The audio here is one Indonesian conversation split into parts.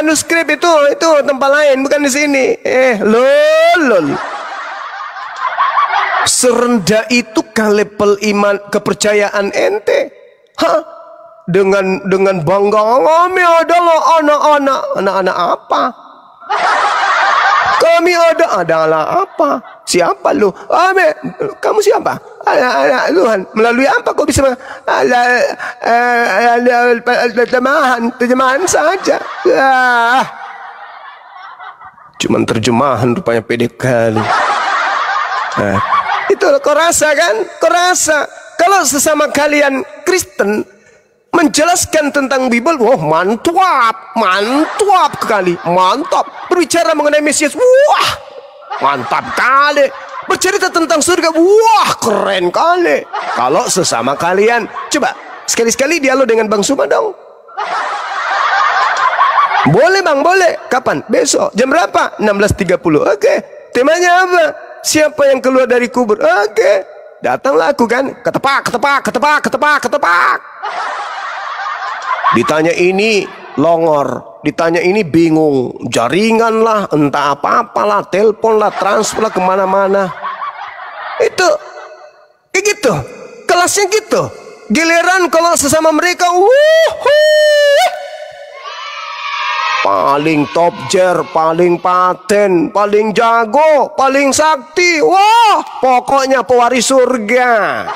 manuskrip itu tempat lain, bukan di sini. Lol. Serendah itu level iman kepercayaan ente? Dengan bangga kami adalah anak-anak apa? Kami adalah apa? Siapa lu? Kamu siapa? Anak Tuhan. Melalui apa kau bisa terjemahan saja? Cuman terjemahan rupanya pede kali. Itu kau rasa kan? Kau rasa kalau sesama kalian Kristen menjelaskan tentang Bible, wah mantap kali, mantap. Berbicara mengenai Mesias, wah mantap kali. Bercerita tentang surga, wah keren kali. Kalau sesama kalian, coba sekali-sekali dialog dengan Bang Suma dong. Boleh Bang, boleh. Kapan? Besok. Jam berapa? 16.30. Oke. Temanya apa? Siapa yang keluar dari kubur? Oke. Datanglah aku kan. Ketepak. Ditanya ini longor, ditanya ini bingung, jaringan lah, entah apa-apalah, telepon lah, transfer lah kemana-mana. Itu kayak gitu, kelasnya gitu. Giliran kalau sesama mereka, paling top jar, paling paten, paling jago, paling sakti, wah pokoknya pewaris surga.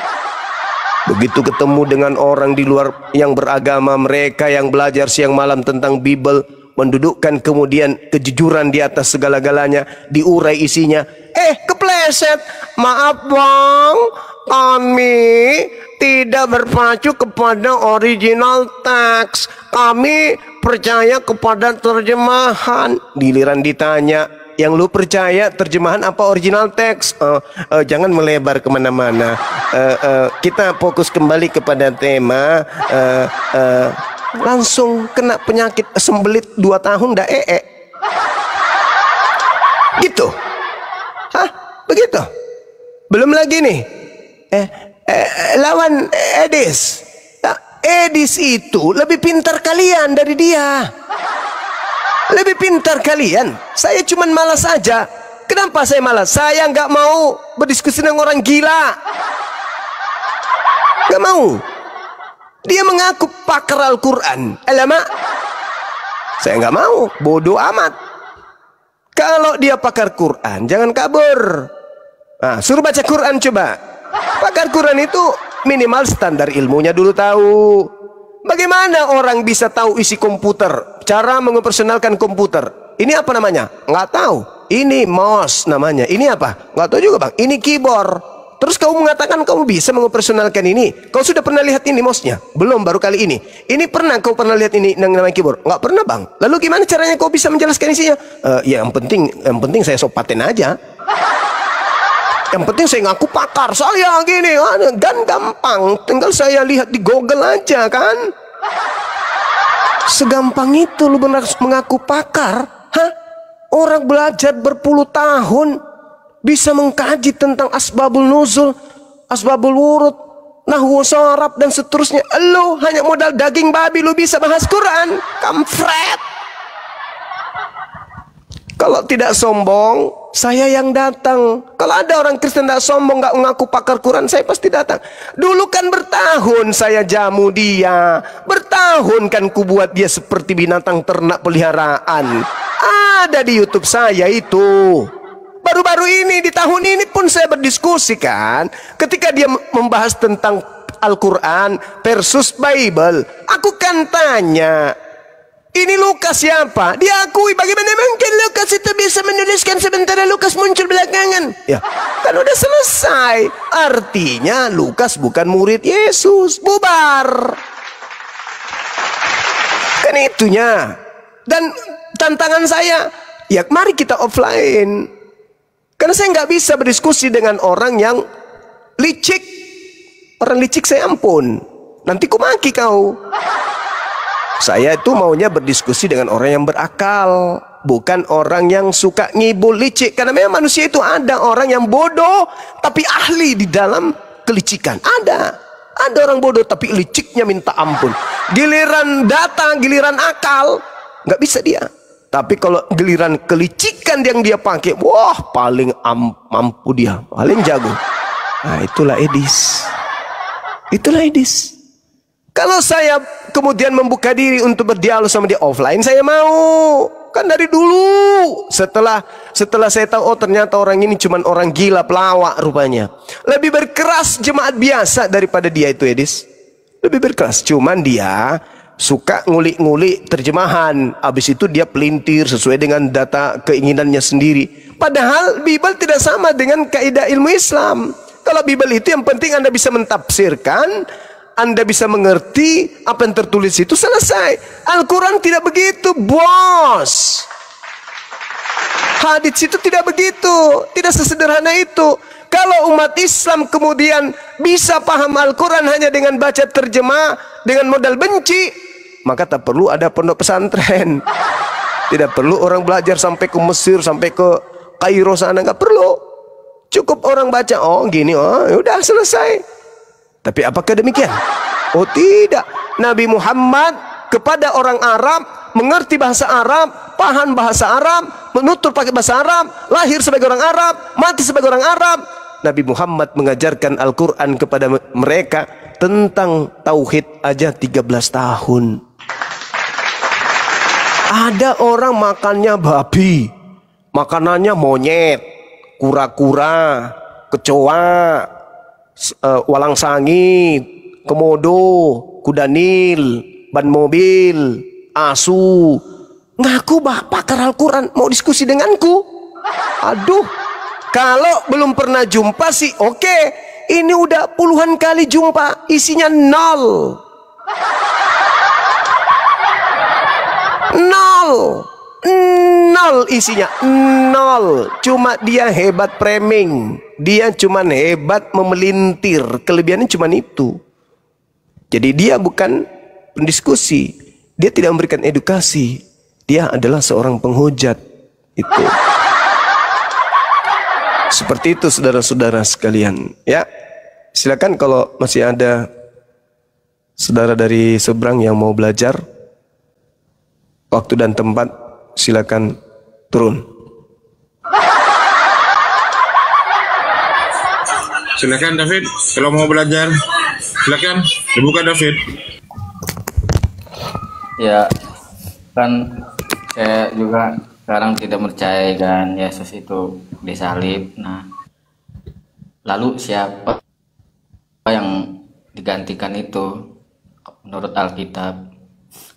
Begitu ketemu dengan orang di luar yang beragama, mereka yang belajar siang malam tentang Bible, mendudukkan kemudian kejujuran di atas segala-galanya, diurai isinya. Kepleset. Maaf Bang, kami tidak berpacu kepada original teks. Kami percaya kepada terjemahan. Giliran ditanya, yang lu percaya terjemahan apa original teks? Jangan melebar kemana-mana. Kita fokus kembali kepada tema. Langsung kena penyakit sembelit 2 tahun dah gitu. Begitu. Belum lagi nih lawan Edis. Edis itu lebih pintar kalian dari dia. Lebih pintar kalian. Saya cuman malas saja. Kenapa saya malas? Saya nggak mau berdiskusi dengan orang gila. Nggak mau. Dia mengaku pakar Al-Quran. Alamak, saya nggak mau. Bodoh amat. Kalau dia pakar Quran, jangan kabur. Suruh baca Quran coba. Pakar Quran itu minimal standar ilmunya dulu tahu. Bagaimana orang bisa tahu isi komputer, cara mengoperasionalkan komputer? Ini apa namanya? Nggak tahu. Ini mouse namanya. Ini apa? Nggak tahu juga Bang. Ini keyboard. Terus kamu mengatakan kamu bisa mengoperasionalkan ini. Kau sudah pernah lihat ini mouse-nya? Belum, baru kali ini. Ini pernah kau pernah lihat ini yang namanya keyboard? Nggak pernah Bang. Lalu gimana caranya kau bisa menjelaskan isinya? Ya yang penting saya sok paten aja. Yang penting saya ngaku pakar. Saya gini kan gampang. Tinggal saya lihat di Google aja kan. Segampang itu lu mengaku pakar? Orang belajar berpuluh tahun bisa mengkaji tentang asbabul nuzul, asbabul wurud, nahwu sharaf dan seterusnya. Lu hanya modal daging babi lu bisa bahas Quran. Kampret. Kalau tidak sombong, saya yang datang. Kalau ada orang Kristen tidak sombong, nggak mengaku pakar Quran, saya pasti datang. Dulu kan bertahun saya jamu dia. Bertahun kan ku buat dia seperti binatang ternak peliharaan. Ada di YouTube saya itu. Baru-baru ini, di tahun ini pun saya berdiskusi kan. Ketika dia membahas tentang Al-Quran versus Bible, aku kan tanya, ini Lukas siapa? Diakui, bagaimana mungkin Lukas itu bisa menuliskan sementara Lukas muncul belakangan? Ya, kan udah selesai. Artinya Lukas bukan murid Yesus. Bubar. Kan itunya. Dan tantangan saya, ya mari kita offline. Karena saya nggak bisa berdiskusi dengan orang yang licik. Orang licik saya ampun. Nanti ku maki kau. Saya itu maunya berdiskusi dengan orang yang berakal, bukan orang yang suka ngibul licik. Karena memang manusia itu ada orang yang bodoh tapi ahli di dalam kelicikan. Ada orang bodoh tapi liciknya minta ampun. Giliran data, giliran akal, nggak bisa dia. Tapi kalau giliran kelicikan yang dia pakai, wah paling mampu dia, paling jago. Nah itulah Edis. Itulah Edis. Kalau saya kemudian membuka diri untuk berdialog sama dia offline, saya mau. Kan dari dulu. Setelah saya tahu, oh ternyata orang ini cuma orang gila pelawak rupanya. Lebih berkeras jemaat biasa daripada dia itu Edis. Lebih berkeras. Cuman dia suka ngulik-ngulik terjemahan. Habis itu dia pelintir sesuai dengan data keinginannya sendiri. Padahal Bible tidak sama dengan kaidah ilmu Islam. Kalau Bible itu yang penting Anda bisa mentafsirkan, Anda bisa mengerti apa yang tertulis itu, selesai. Al-Quran tidak begitu, bos. Hadits itu tidak begitu, tidak sesederhana itu. Kalau umat Islam kemudian bisa paham Al-Quran hanya dengan baca terjemah, dengan modal benci, maka tak perlu ada pondok pesantren. Tidak perlu orang belajar sampai ke Mesir, sampai ke Kairo sana, nggak perlu. Cukup orang baca, oh gini, oh udah selesai. Tapi apakah demikian? Oh tidak. Nabi Muhammad kepada orang Arab, mengerti bahasa Arab, paham bahasa Arab, menutur pakai bahasa Arab, lahir sebagai orang Arab, mati sebagai orang Arab. Nabi Muhammad mengajarkan Al-Quran kepada mereka tentang tauhid aja 13 tahun. Ada orang makannya babi, makanannya monyet, kura-kura, kecoa, walang sangit, komodo, kuda nil, ban mobil, asu. Ngaku pakar Al-Quran, mau diskusi denganku? Aduh, kalau belum pernah jumpa sih oke. Ini udah puluhan kali jumpa, isinya nol. Nol isinya, nol. Cuma dia hebat framing, dia cuma hebat memelintir. Kelebihannya cuma itu. Jadi dia bukan pendiskusi, dia tidak memberikan edukasi, dia adalah seorang penghujat. Itu seperti itu saudara-saudara sekalian ya. Silakan kalau masih ada saudara dari seberang yang mau belajar, waktu dan tempat silakan turun. Silakan David, kalau mau belajar silakan dibuka David. Ya kan saya juga sekarang tidak percaya kan Yesus itu disalib. Nah lalu siapa yang digantikan itu menurut Alkitab?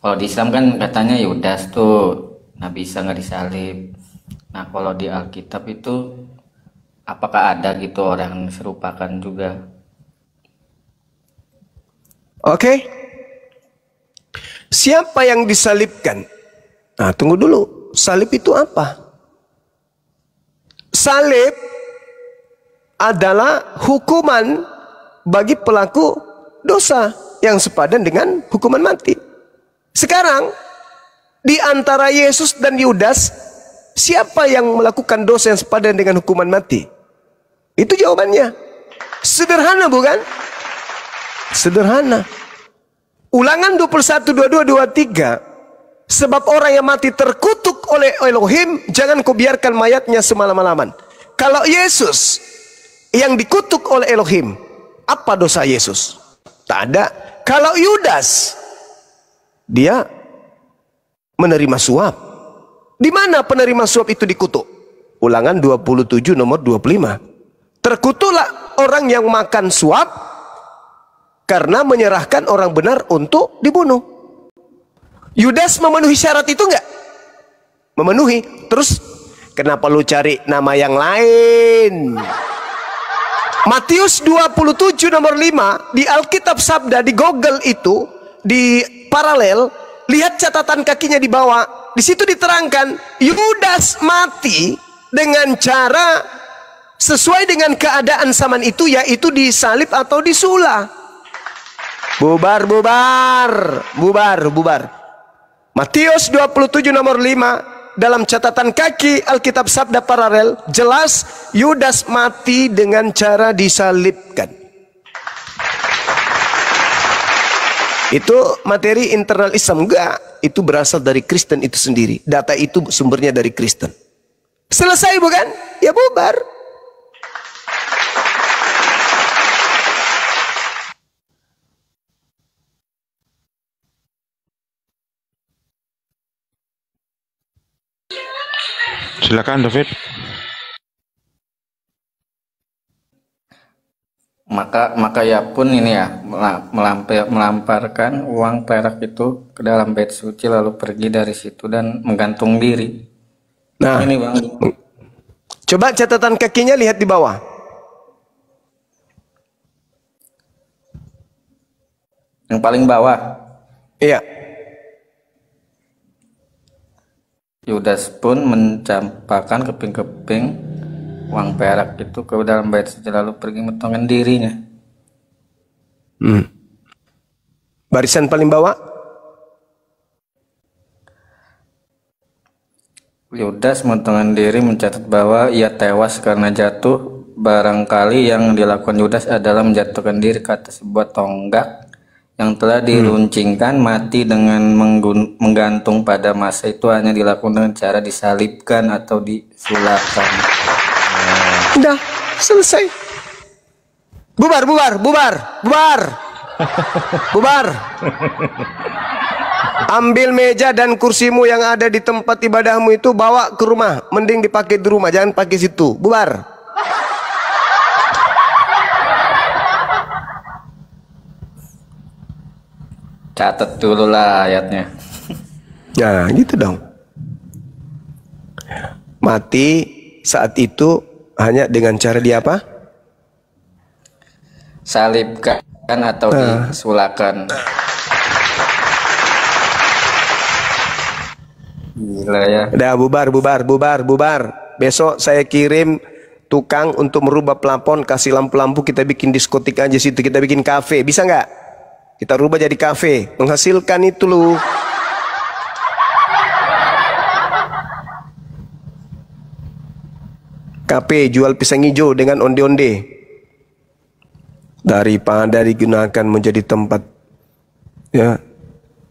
Kalau di Islam kan katanya Yudas tuh Nabi Isa nggak disalib. Nah kalau di Alkitab itu apakah ada gitu orang yang serupakan juga? Oke. Siapa yang disalibkan? Nah tunggu dulu, salib itu apa? Salib adalah hukuman bagi pelaku dosa yang sepadan dengan hukuman mati. Sekarang di antara Yesus dan Yudas, siapa yang melakukan dosa yang sepadan dengan hukuman mati? Itu jawabannya. Sederhana bukan? Sederhana. Ulangan 21, 22, 23. Sebab orang yang mati terkutuk oleh Elohim, jangan kau biarkan mayatnya semalam-malaman. Kalau Yesus yang dikutuk oleh Elohim, apa dosa Yesus? Tak ada. Kalau Yudas, dia menerima suap. Di mana penerima suap itu dikutuk? Ulangan 27 nomor 25. Terkutuklah orang yang makan suap karena menyerahkan orang benar untuk dibunuh. Yudas memenuhi syarat itu enggak? Memenuhi. Terus kenapa lu cari nama yang lain? Matius 27 nomor 5 di Alkitab Sabda, di Google itu, di paralel, lihat catatan kakinya di bawah. Di situ diterangkan Yudas mati dengan cara sesuai dengan keadaan zaman itu, yaitu disalib atau disulah. Bubar. Matius 27 nomor 5 dalam catatan kaki Alkitab Sabda paralel jelas Yudas mati dengan cara disalibkan. Itu materi internal Islam enggak? itu berasal dari Kristen itu sendiri. Data itu sumbernya dari Kristen. Selesai bukan? Ya bubar. Silakan David. Maka ya pun ini ya melamparkan uang perak itu ke dalam bait suci lalu pergi dari situ dan menggantung diri. Nah, Ini Bang, coba catatan kakinya lihat di bawah. yang paling bawah. Iya. Yudas pun mencampakkan keping-keping uang perak itu ke dalam bait suci lalu pergi mentongkan dirinya. Barisan paling bawah. Yudas mentongkan diri mencatat bahwa ia tewas karena jatuh. Barangkali yang dilakukan Yudas adalah menjatuhkan diri ke atas sebuah tonggak yang telah diruncingkan. Mati dengan menggantung pada masa itu hanya dilakukan dengan cara disalibkan atau disulapkan. Udah, selesai. Bubar. Bubar. Ambil meja dan kursimu yang ada di tempat ibadahmu itu bawa ke rumah. Mending dipakai di rumah, jangan pakai situ. Bubar. Catat dulu lah ayatnya. Nah, gitu dong. Mati saat itu hanya dengan cara dia apa? Salibkan atau disulakan. Gila ya. Udah bubar. Besok saya kirim tukang untuk merubah plafon, kasih lampu-lampu, kita bikin diskotik aja situ, kita bikin kafe, bisa nggak? Kita rubah jadi kafe, menghasilkan itu loh. Kafe jual pisang hijau dengan onde-onde. Daripada digunakan menjadi tempat, ya,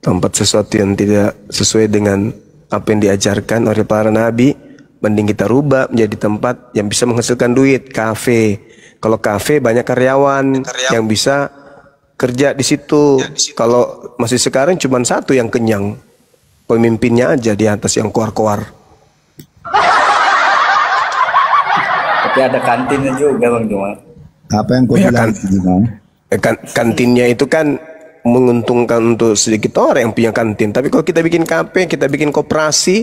tempat sesuatu yang tidak sesuai dengan apa yang diajarkan oleh para nabi, mending kita rubah menjadi tempat yang bisa menghasilkan duit, kafe. Kalau kafe banyak karyawan yang bisa kerja di situ. Kalau masih sekarang cuma satu yang kenyang, pemimpinnya aja di atas yang koar-koar. Tapi ada kantinnya juga Bang Cuma. Apa yang kau bilang? Kantinnya itu kan menguntungkan untuk sedikit orang yang punya kantin. Tapi kalau kita bikin kafe, kita bikin koperasi,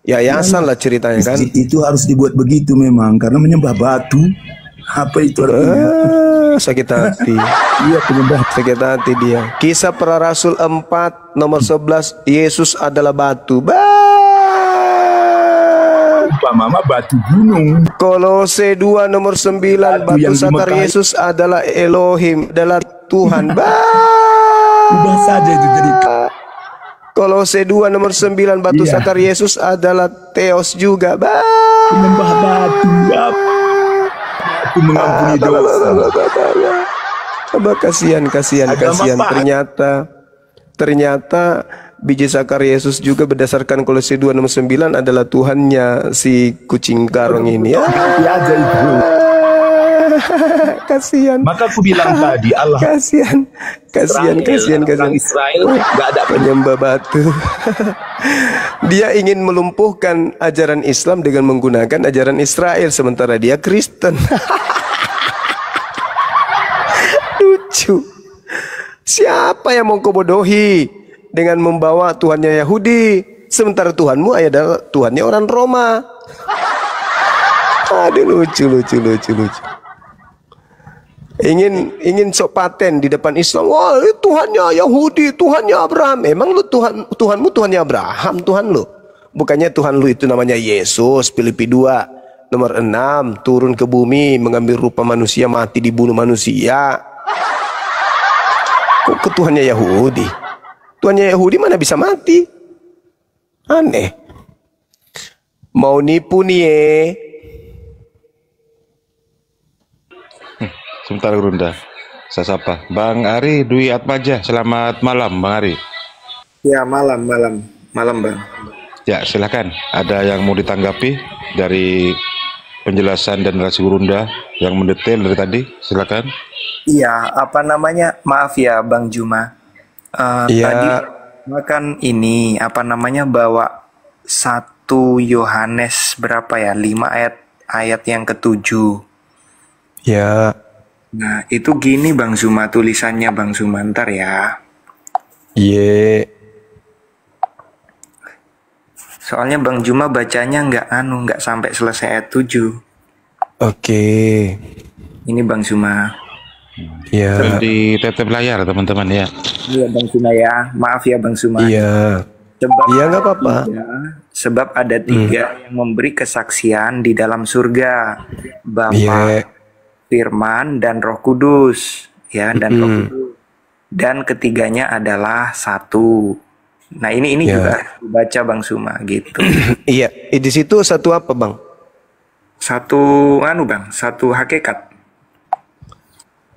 yayasan lah ceritanya kan. Itu harus dibuat begitu memang karena menyembah batu. Apa itu artinya? Sakit hati. Iya, penyembah. Sakit hati dia. Kisah Para Rasul 4 nomor 11, Yesus adalah batu. Mama batu gunung. Kolose 2 nomor 9, batu sakar Yesus adalah Elohim, adalah Tuhan. Ubah saja itu jadi. Kolose 2 nomor 9, batu sakar Yesus adalah Theos juga. Menyembah batu. Batu mengampuni dosa. Kasihan. Ternyata biji sakar Yesus juga berdasarkan Kolose 2 nomor 9 adalah Tuhannya si kucing garong ini. Aja itu. Kasihan. Maka aku bilang tadi Allah. Kasihan. Orang Israel nggak ada penyembah batu. Dia ingin melumpuhkan ajaran Islam dengan menggunakan ajaran Israel, sementara dia Kristen. Lucu. Siapa yang mau kau bodohi dengan membawa Tuhannya Yahudi, sementara Tuhanmu adalah Tuhannya orang Roma? Aduh, lucu. Ingin sok paten di depan Islam. Wah, Tuhannya Yahudi, Tuhannya Abraham. Emang lu Tuhanmu Tuhannya Abraham, Tuhan lu? Bukannya Tuhan lu itu namanya Yesus. Filipi 2 nomor 6, turun ke bumi, mengambil rupa manusia, mati dibunuh manusia. Kok ke Tuhannya Yahudi? Tuhannya Yahudi mana bisa mati? Aneh. Mau nipu nih. Sebentar Grunda. Saya sapa. Bang Ari Dwi Atmaja. Selamat malam Bang Ari. Ya, malam, malam, malam, Bang. Ya, silakan. Ada yang mau ditanggapi dari penjelasan dan narasi Gurunda yang mendetail dari tadi? Silakan. Iya, apa namanya? Maaf ya, Bang Juma. Tadi Iya, kan ini apa namanya bawa 1 Yohanes berapa ya? 5 ayat ayat yang ketujuh. ya, Nah, itu gini Bang Zuma tulisannya Bang Zuma ntar ya. ye, Soalnya Bang Juma bacanya nggak sampai selesai ayat 7. oke, Ini Bang Zuma. ya, Di tetep layar teman-teman ya. Iya Bang Zuma ya. Maaf ya Bang Zuma. iya, Sebab iya nggak apa-apa. sebab ada 3 yang memberi kesaksian di dalam surga. Bapa, Iya, Firman, dan Roh Kudus. Ya, dan Roh Kudus. Dan ketiganya adalah satu. Nah, ini Ya. juga baca Bang Zuma gitu. iya. Di situ satu apa, Bang? Satu Bang, satu hakikat.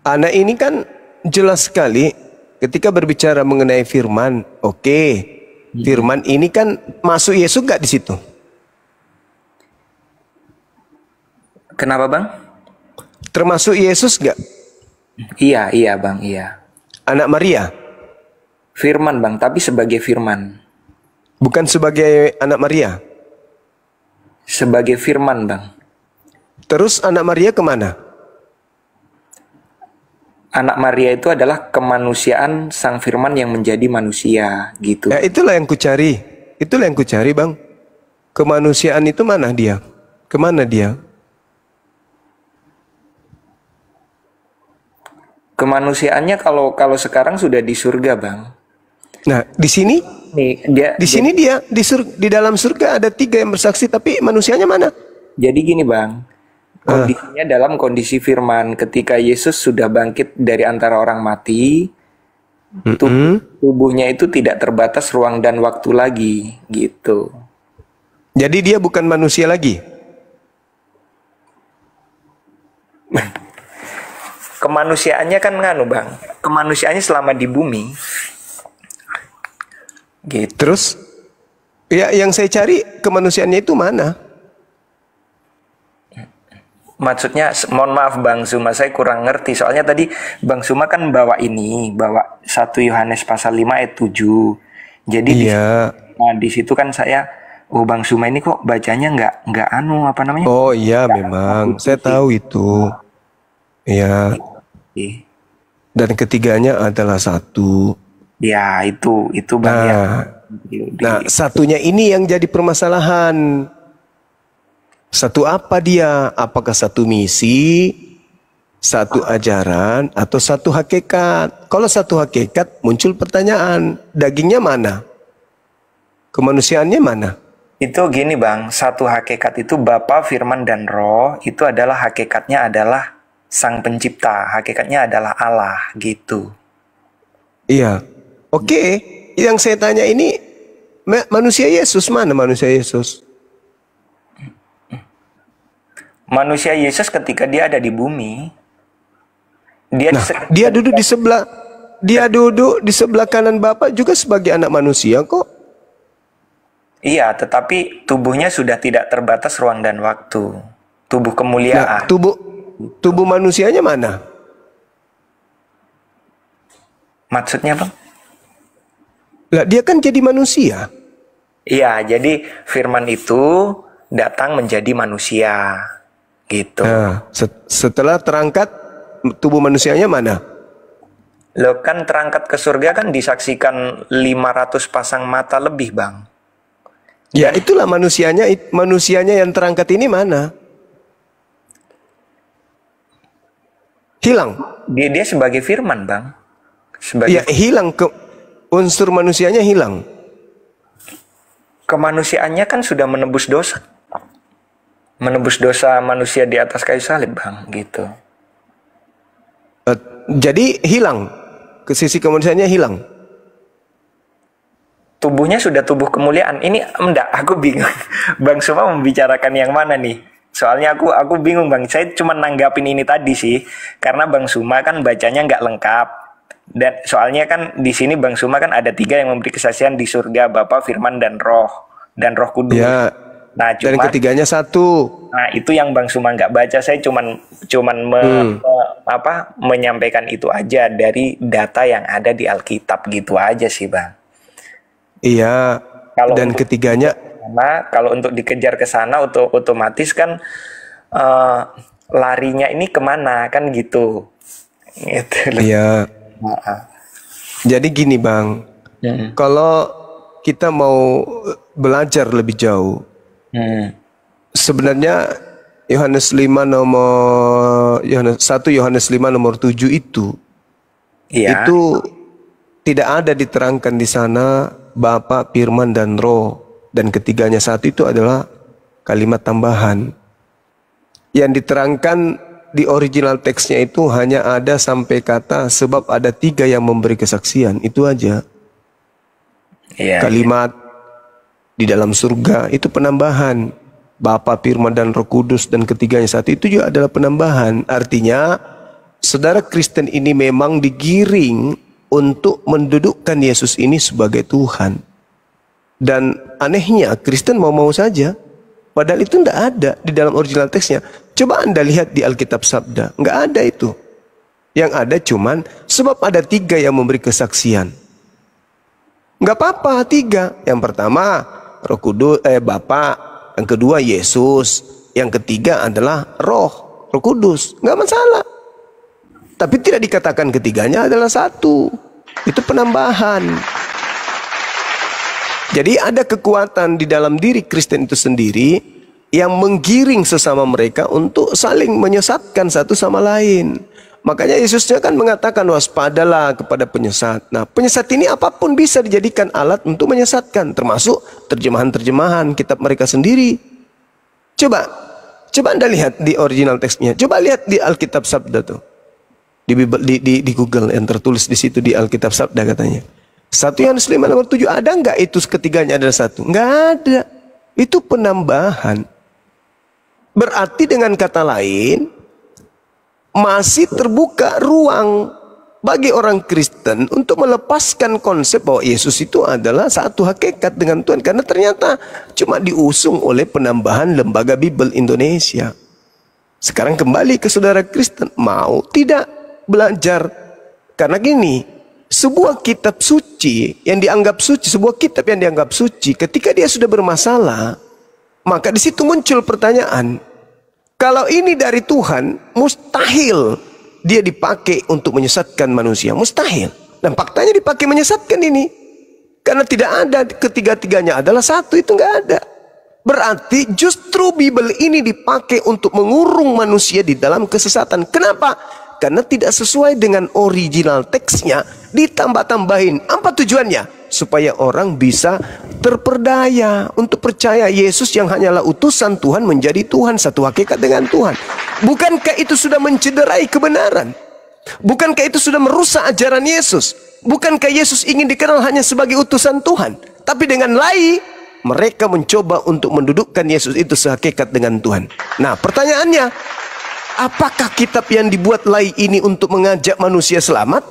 Anak ini kan jelas sekali ketika berbicara mengenai firman. Oke, firman ini kan masuk Yesus nggak di situ? Kenapa Bang? Termasuk Yesus nggak? Iya, iya Bang, iya. Anak Maria, Firman Bang, tapi sebagai firman. bukan sebagai anak Maria. Sebagai firman Bang. Terus anak Maria kemana? Anak Maria itu adalah kemanusiaan sang firman yang menjadi manusia gitu. Ya itulah yang kucari. Itulah yang kucari, Bang. Kemanusiaan itu mana dia? Kemana dia? Kemanusiaannya kalau sekarang sudah di surga Bang. Nah, di sini, Nih, dia di sini dia di dalam surga ada 3 yang bersaksi, tapi manusianya mana? jadi gini Bang. Kondisinya dalam kondisi firman ketika Yesus sudah bangkit dari antara orang mati, tubuhnya itu tidak terbatas ruang dan waktu lagi gitu. Jadi dia bukan manusia lagi. Kemanusiaannya kan Bang. Kemanusiaannya selama di bumi. Gitu. Terus, ya yang saya cari kemanusiaannya itu mana? Maksudnya, mohon maaf Bang Zuma, saya kurang ngerti. Soalnya tadi Bang Zuma kan bawa 1 Yohanes pasal 5 ayat 7. Jadi Iya. di situ kan saya, Bang Zuma ini kok bacanya nggak apa namanya? Oh iya memang, saya tahu itu. Iya. Dan ketiganya adalah satu. Ya, itu Bang ya. Nah, satunya ini yang jadi permasalahan. Satu apa dia? Apakah satu misi, satu ajaran, atau satu hakikat? Kalau satu hakikat, muncul pertanyaan, dagingnya mana? Kemanusiaannya mana? Itu gini Bang, satu hakikat itu Bapa, Firman, dan Roh, itu adalah hakikatnya adalah Sang Pencipta, hakikatnya adalah Allah, gitu. Iya. Oke, yang saya tanya ini, manusia Yesus mana manusia Yesus? Manusia Yesus ketika dia ada di bumi, dia Dia duduk di sebelah kanan Bapa juga sebagai anak manusia kok. iya, tetapi tubuhnya sudah tidak terbatas ruang dan waktu. Tubuh Nah, kemuliaan. tubuh manusianya mana? Maksudnya Bang? Lah dia kan jadi manusia. Iya, jadi firman itu datang menjadi manusia. Gitu. Nah, setelah terangkat tubuh manusianya mana? Lo kan terangkat ke surga kan disaksikan 500 pasang mata lebih, Bang. Ya itulah manusianya yang terangkat ini mana? Hilang. Dia sebagai firman, Bang. Ya hilang, unsur manusianya hilang. Kemanusiaannya kan sudah menebus dosa. Menebus dosa manusia di atas kayu salib, Bang, gitu. Jadi hilang, ke sisi kemanusiaannya hilang. Tubuhnya sudah tubuh kemuliaan. Ini enggak, aku bingung. Bang Suma membicarakan yang mana nih? Soalnya aku bingung, Bang. Saya cuma nanggapin ini tadi sih, karena Bang Suma kan bacanya nggak lengkap. Dan soalnya kan di sini Bang Suma kan ada 3 yang memberi kesaksian di surga, Bapa, Firman, dan Roh Kudus. Ya. Nah, Dan cuman ketiganya satu. nah itu yang Bang Suma nggak baca. Saya cuman menyampaikan itu aja dari data yang ada di Alkitab gitu aja sih, Bang. Iya. Kalau Dan untuk ketiganya, kalau untuk dikejar ke sana otomatis kan larinya ini kemana kan gitu. Gitu loh. iya. Jadi gini Bang, kalau kita mau belajar lebih jauh, sebenarnya Yohanes 5 nomor 1 Yohanes 5 nomor 7 itu tidak ada diterangkan di sana Bapa, Firman, dan Roh, dan ketiganya satu itu adalah kalimat tambahan. Yang diterangkan di original teksnya itu hanya ada sampai kata sebab ada 3 yang memberi kesaksian, itu aja. Kalimat di dalam surga itu penambahan. Bapa, Firman, dan Roh Kudus, dan ketiganya satu itu juga adalah penambahan. Artinya saudara Kristen ini memang digiring untuk mendudukkan Yesus ini sebagai Tuhan. Dan anehnya Kristen mau-mau saja, padahal itu tidak ada di dalam original teksnya. Coba Anda lihat di Alkitab Sabda, nggak ada itu. Yang ada cuman sebab ada 3 yang memberi kesaksian. Nggak apa-apa 3. Yang pertama Roh Kudus, Bapa. Yang kedua Yesus. Yang ketiga adalah Roh Kudus. Nggak masalah. Tapi tidak dikatakan ketiganya adalah satu. Itu penambahan. Jadi ada kekuatan di dalam diri Kristen itu sendiri yang menggiring sesama mereka untuk saling menyesatkan satu sama lain. Makanya Yesusnya kan mengatakan waspadalah kepada penyesat. Nah, penyesat ini apapun bisa dijadikan alat untuk menyesatkan, termasuk terjemahan-terjemahan kitab mereka sendiri. Coba Anda lihat di original teksnya. Coba lihat di Alkitab Sabda tuh. Di Google yang tertulis di situ di Alkitab Sabda katanya. 1 Yohanes 5 nomor 7 ada nggak itu ketiganya adalah satu? Nggak ada. Itu penambahan. Berarti dengan kata lain, masih terbuka ruang bagi orang Kristen untuk melepaskan konsep bahwa Yesus itu adalah satu hakikat dengan Tuhan. Karena ternyata cuma diusung oleh penambahan Lembaga Bible Indonesia. Sekarang kembali ke saudara Kristen, mau tidak belajar? Karena gini, sebuah kitab suci yang dianggap suci, sebuah kitab yang dianggap suci, ketika dia sudah bermasalah, maka di situ muncul pertanyaan. Kalau ini dari Tuhan, mustahil dia dipakai untuk menyesatkan manusia. Mustahil. Dan faktanya dipakai menyesatkan ini. Karena tidak ada ketiga-tiganya adalah satu, itu nggak ada. Berarti justru Bible ini dipakai untuk mengurung manusia di dalam kesesatan. Kenapa? Karena tidak sesuai dengan original teksnya, ditambah-tambahin. Apa tujuannya? Supaya orang bisa terperdaya untuk percaya Yesus yang hanyalah utusan Tuhan menjadi Tuhan, satu hakikat dengan Tuhan. Bukankah itu sudah mencederai kebenaran? Bukankah itu sudah merusak ajaran Yesus? Bukankah Yesus ingin dikenal hanya sebagai utusan Tuhan? Tapi dengan lai, mereka mencoba untuk mendudukkan Yesus itu sehakikat dengan Tuhan. Nah, pertanyaannya, apakah kitab yang dibuat lai ini untuk mengajak manusia selamat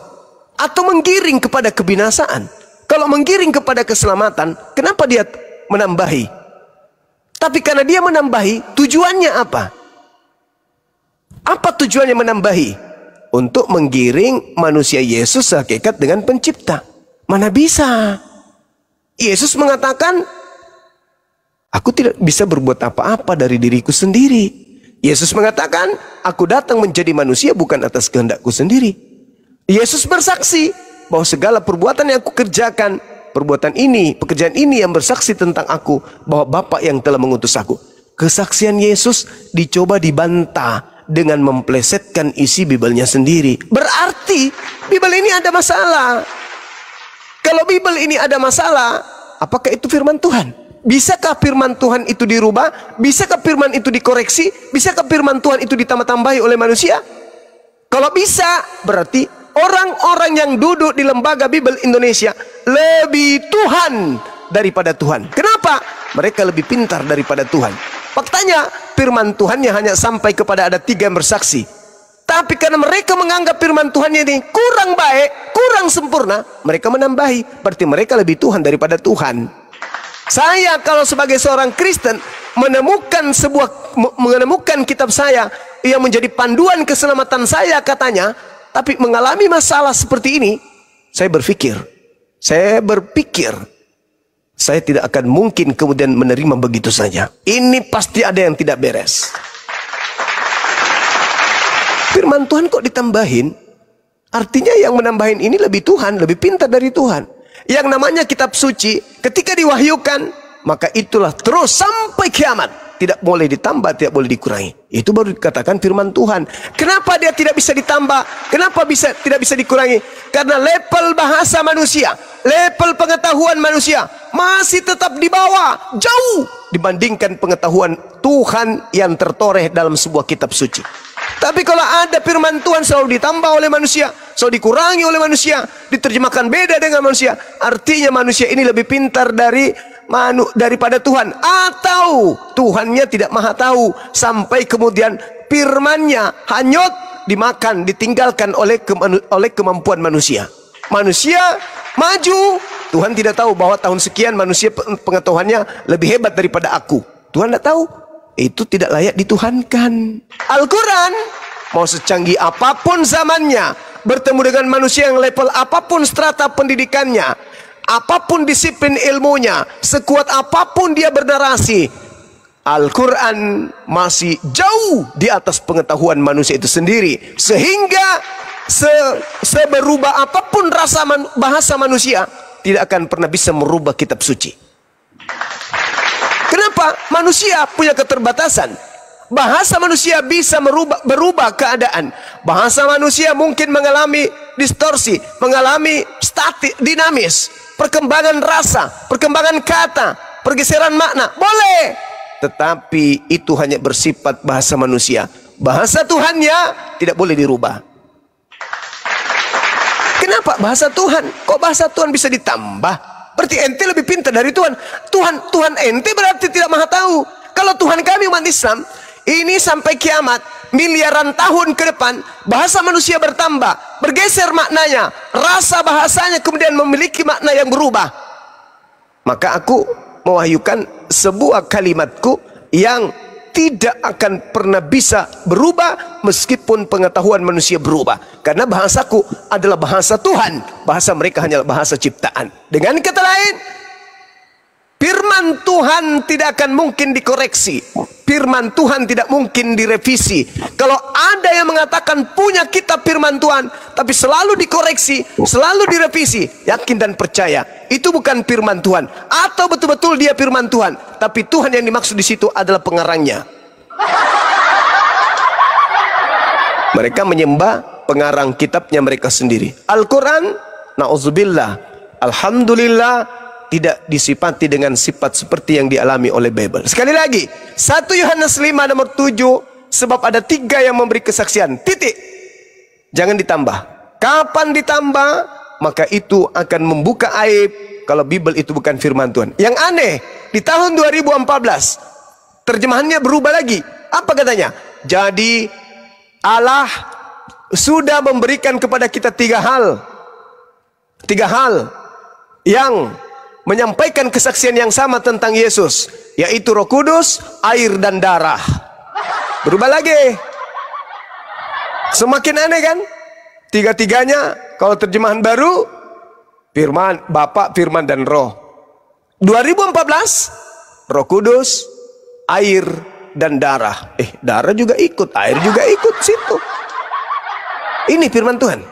atau menggiring kepada kebinasaan? Kalau menggiring kepada keselamatan, kenapa dia menambahi? Tapi karena dia menambahi, tujuannya apa? Apa tujuannya menambahi? Untuk menggiring manusia Yesus sehakikat dengan pencipta. Mana bisa? Yesus mengatakan, aku tidak bisa berbuat apa-apa dari diriku sendiri. Yesus mengatakan, aku datang menjadi manusia bukan atas kehendakku sendiri. Yesus bersaksi bahwa segala perbuatan yang aku kerjakan, perbuatan ini, pekerjaan ini yang bersaksi tentang aku, bahwa Bapa yang telah mengutus aku. Kesaksian Yesus dicoba dibantah dengan memplesetkan isi Bible-nya sendiri. Berarti Bible ini ada masalah. Kalau Bible ini ada masalah, apakah itu firman Tuhan? Bisakah firman Tuhan itu dirubah? Bisakah firman itu dikoreksi? Bisakah firman Tuhan itu ditambah-tambahi oleh manusia? Kalau bisa, berarti orang-orang yang duduk di Lembaga Bible Indonesia lebih Tuhan daripada Tuhan. Kenapa? Mereka lebih pintar daripada Tuhan. Faktanya, firman Tuhannya hanya sampai kepada ada 3 yang bersaksi. Tapi karena mereka menganggap firman Tuhan ini kurang baik, kurang sempurna, mereka menambahi. Berarti mereka lebih Tuhan daripada Tuhan. Saya kalau sebagai seorang Kristen menemukan kitab saya yang menjadi panduan keselamatan saya katanya, tapi mengalami masalah seperti ini, saya berpikir saya tidak akan mungkin kemudian menerima begitu saja. Ini pasti ada yang tidak beres. Firman Tuhan kok ditambahin? Artinya yang menambahin ini lebih Tuhan, lebih pintar dari Tuhan. Yang namanya kitab suci, ketika diwahyukan, maka itulah terus sampai kiamat. Tidak boleh ditambah, tidak boleh dikurangi. Itu baru dikatakan firman Tuhan. Kenapa dia tidak bisa ditambah? Kenapa tidak bisa dikurangi? Karena level bahasa manusia, level pengetahuan manusia masih tetap di bawah, jauh dibandingkan pengetahuan Tuhan yang tertoreh dalam sebuah kitab suci. Tapi kalau ada firman Tuhan selalu ditambah oleh manusia, selalu dikurangi oleh manusia, diterjemahkan beda dengan manusia, artinya manusia ini lebih pintar daripada Tuhan, atau Tuhannya tidak maha tahu, sampai kemudian firman-Nya hanyut, dimakan, ditinggalkan oleh kemampuan manusia. Manusia maju, Tuhan tidak tahu bahwa tahun sekian manusia pengetahuannya lebih hebat daripada aku. Tuhan tidak tahu. Itu tidak layak dituhankan. Al-Quran mau secanggih apapun zamannya, bertemu dengan manusia yang level apapun strata pendidikannya, apapun disiplin ilmunya, sekuat apapun dia bernarasi, Al-Quran masih jauh di atas pengetahuan manusia itu sendiri. Sehingga seberubah apapun bahasa manusia, tidak akan pernah bisa merubah kitab suci. Kenapa? Manusia punya keterbatasan. Bahasa manusia bisa berubah keadaan. Bahasa manusia mungkin mengalami distorsi, mengalami dinamis, perkembangan rasa, perkembangan kata, pergeseran makna. Boleh. Tetapi itu hanya bersifat bahasa manusia. Bahasa Tuhannya tidak boleh dirubah. Kenapa bahasa Tuhan? Kok bahasa Tuhan bisa ditambah? Berarti ente lebih pintar dari Tuhan. Tuhan ente berarti tidak maha tahu. Kalau Tuhan kami umat Islam, ini sampai kiamat, miliaran tahun ke depan, bahasa manusia bertambah, bergeser maknanya, rasa bahasanya kemudian memiliki makna yang berubah. Maka aku mewahyukan sebuah kalimatku yang tidak akan pernah bisa berubah meskipun pengetahuan manusia berubah. Karena bahasaku adalah bahasa Tuhan. Bahasa mereka hanyalah bahasa ciptaan. Dengan kata lain, firman Tuhan tidak akan mungkin dikoreksi. Firman Tuhan tidak mungkin direvisi. Kalau ada yang mengatakan punya kitab firman Tuhan, tapi selalu dikoreksi, selalu direvisi, yakin dan percaya, itu bukan firman Tuhan. Atau betul-betul dia firman Tuhan, tapi Tuhan yang dimaksud di situ adalah pengarangnya. Mereka menyembah pengarang kitabnya mereka sendiri. Al-Quran, na'udzubillah, alhamdulillah, tidak disifati dengan sifat seperti yang dialami oleh Bible. Sekali lagi, 1 Yohanes 5 nomor 7, sebab ada 3 yang memberi kesaksian. Titik. Jangan ditambah. Kapan ditambah, maka itu akan membuka aib kalau Bible itu bukan firman Tuhan. Yang aneh, di tahun 2014, terjemahannya berubah lagi. Apa katanya? Jadi Allah sudah memberikan kepada kita 3 hal. 3 hal yang menyampaikan kesaksian yang sama tentang Yesus, yaitu Roh Kudus, air dan darah. Berubah lagi. Semakin aneh kan? 3-tiganya kalau terjemahan baru, firman, Bapa, firman dan Roh. 2014, Roh Kudus, air dan darah. Darah juga ikut, air juga ikut situ. Ini firman Tuhan.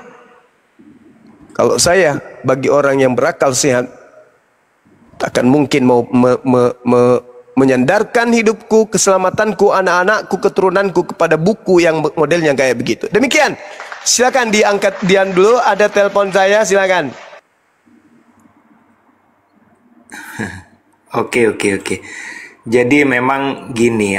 Kalau saya, bagi orang yang berakal sehat, akan mungkin mau menyandarkan hidupku, keselamatanku, anak-anakku, keturunanku kepada buku yang modelnya kayak begitu. Demikian. Silakan diangkat Dian dulu, ada telepon saya, silakan. Oke. Jadi memang gini,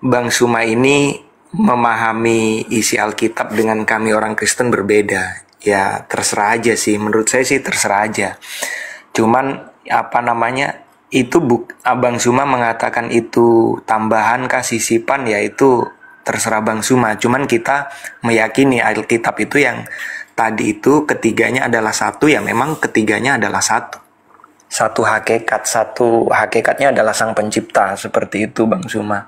Bang Suma ini memahami isi Alkitab dengan kami orang Kristen berbeda. Ya terserah aja sih, menurut saya sih terserah aja. Cuman itu Abang Suma mengatakan itu tambahan kah sisipan, ya itu terserah Bang Suma. Cuman kita meyakini Alkitab itu yang tadi itu ketiganya adalah satu, ya memang ketiganya adalah satu. Satu hakikatnya adalah Sang Pencipta, seperti itu Bang Suma.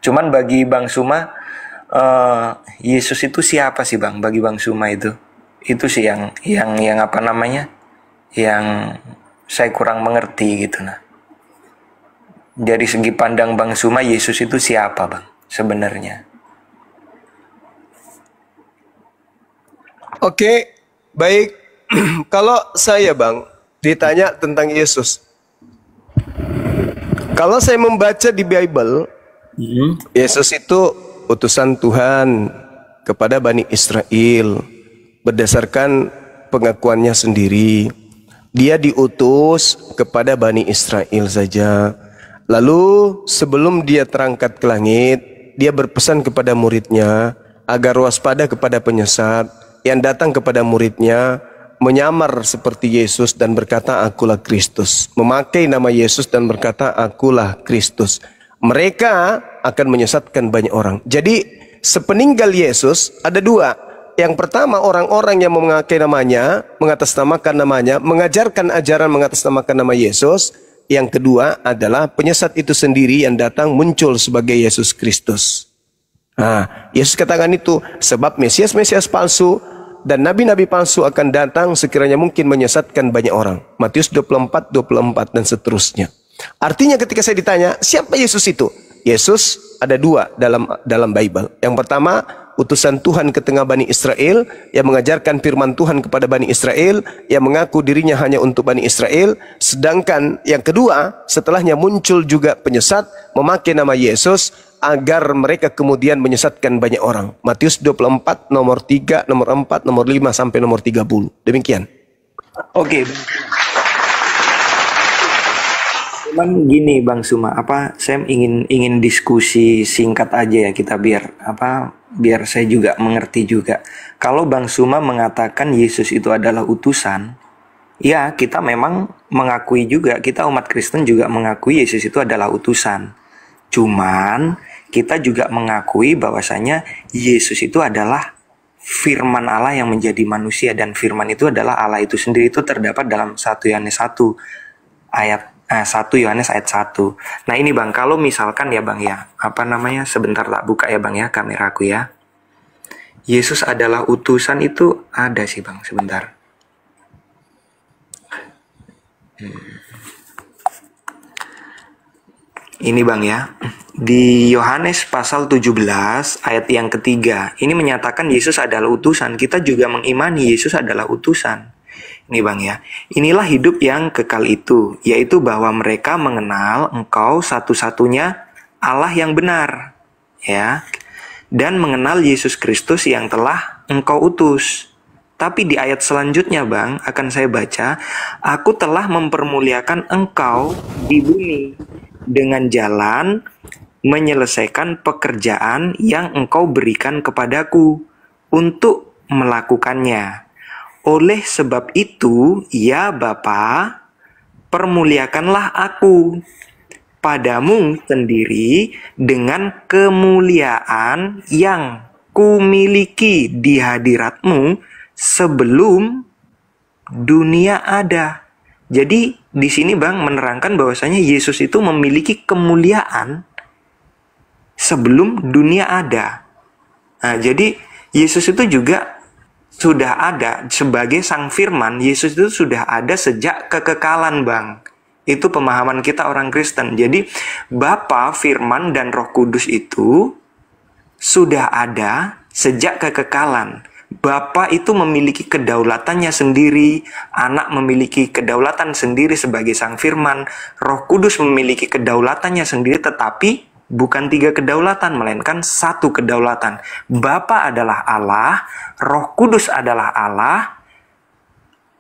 Cuman bagi Bang Suma, Yesus itu siapa sih Bang? Bagi Bang Suma itu sih yang apa namanya? Yang saya kurang mengerti gitu nah. Dari segi pandang Bang Suma, Yesus itu siapa Bang sebenarnya? Oke, baik. Kalau saya Bang ditanya tentang Yesus, kalau saya membaca di Bible, Yesus itu utusan Tuhan kepada Bani Israel berdasarkan pengakuannya sendiri. Dia diutus kepada Bani Israel saja. Lalu sebelum dia terangkat ke langit, dia berpesan kepada muridnya agar waspada kepada penyesat yang datang kepada muridnya, menyamar seperti Yesus dan berkata, akulah Kristus. Memakai nama Yesus dan berkata, akulah Kristus. Mereka akan menyesatkan banyak orang. Jadi sepeninggal Yesus ada dua. Yang pertama, orang-orang yang memakai namanya, mengatasnamakan namanya, mengajarkan ajaran mengatasnamakan nama Yesus. Yang kedua adalah penyesat itu sendiri yang datang muncul sebagai Yesus Kristus. Nah, Yesus katakan itu, sebab Mesias-Mesias palsu dan nabi-nabi palsu akan datang sekiranya mungkin menyesatkan banyak orang. Matius 24 dan seterusnya. Artinya ketika saya ditanya, siapa Yesus itu? Yesus ada dua dalam Bible. Yang pertama, utusan Tuhan ke tengah Bani Israel yang mengajarkan firman Tuhan kepada Bani Israel, yang mengaku dirinya hanya untuk Bani Israel. Sedangkan yang kedua, setelahnya muncul juga penyesat memakai nama Yesus agar mereka kemudian menyesatkan banyak orang. Matius 24 nomor 3, nomor 4, nomor 5 sampai nomor 30. Demikian. Oke. Cuman gini Bang Suma, saya ingin diskusi singkat aja ya kita biar saya juga mengerti juga. Kalau Bang Suma mengatakan Yesus itu adalah utusan, ya kita memang mengakui juga, kita umat Kristen juga mengakui Yesus itu adalah utusan. Cuman kita juga mengakui bahwasanya Yesus itu adalah firman Allah yang menjadi manusia, dan firman itu adalah Allah itu sendiri. Itu terdapat dalam 1 Yohanes 1 ayat 1. Nah ini Bang, kalau misalkan ya Bang ya, sebentar tak buka ya Bang ya kameraku ya. Yesus adalah utusan itu ada sih Bang, sebentar. Ini Bang ya, di Yohanes pasal 17 ayat yang ketiga, ini menyatakan Yesus adalah utusan. Kita juga mengimani Yesus adalah utusan. Ini Bang ya, inilah hidup yang kekal itu, yaitu bahwa mereka mengenal Engkau satu-satunya Allah yang benar, ya, dan mengenal Yesus Kristus yang telah Engkau utus. Tapi di ayat selanjutnya Bang, akan saya baca, aku telah mempermuliakan Engkau di bumi dengan jalan menyelesaikan pekerjaan yang Engkau berikan kepadaku untuk melakukannya. Oleh sebab itu, ya Bapa, permuliakanlah aku padamu sendiri dengan kemuliaan yang kumiliki di hadiratmu sebelum dunia ada. Jadi di sini Bang menerangkan bahwasanya Yesus itu memiliki kemuliaan sebelum dunia ada. Nah, jadi Yesus itu juga sudah ada sebagai Sang Firman. Yesus itu sudah ada sejak kekekalan Bang. Itu pemahaman kita orang Kristen. Jadi Bapa, Firman, dan Roh Kudus itu sudah ada sejak kekekalan. Bapa itu memiliki kedaulatannya sendiri, Anak memiliki kedaulatan sendiri sebagai Sang Firman, Roh Kudus memiliki kedaulatannya sendiri, tetapi bukan 3 kedaulatan, melainkan 1 kedaulatan. Bapa adalah Allah, Roh Kudus adalah Allah,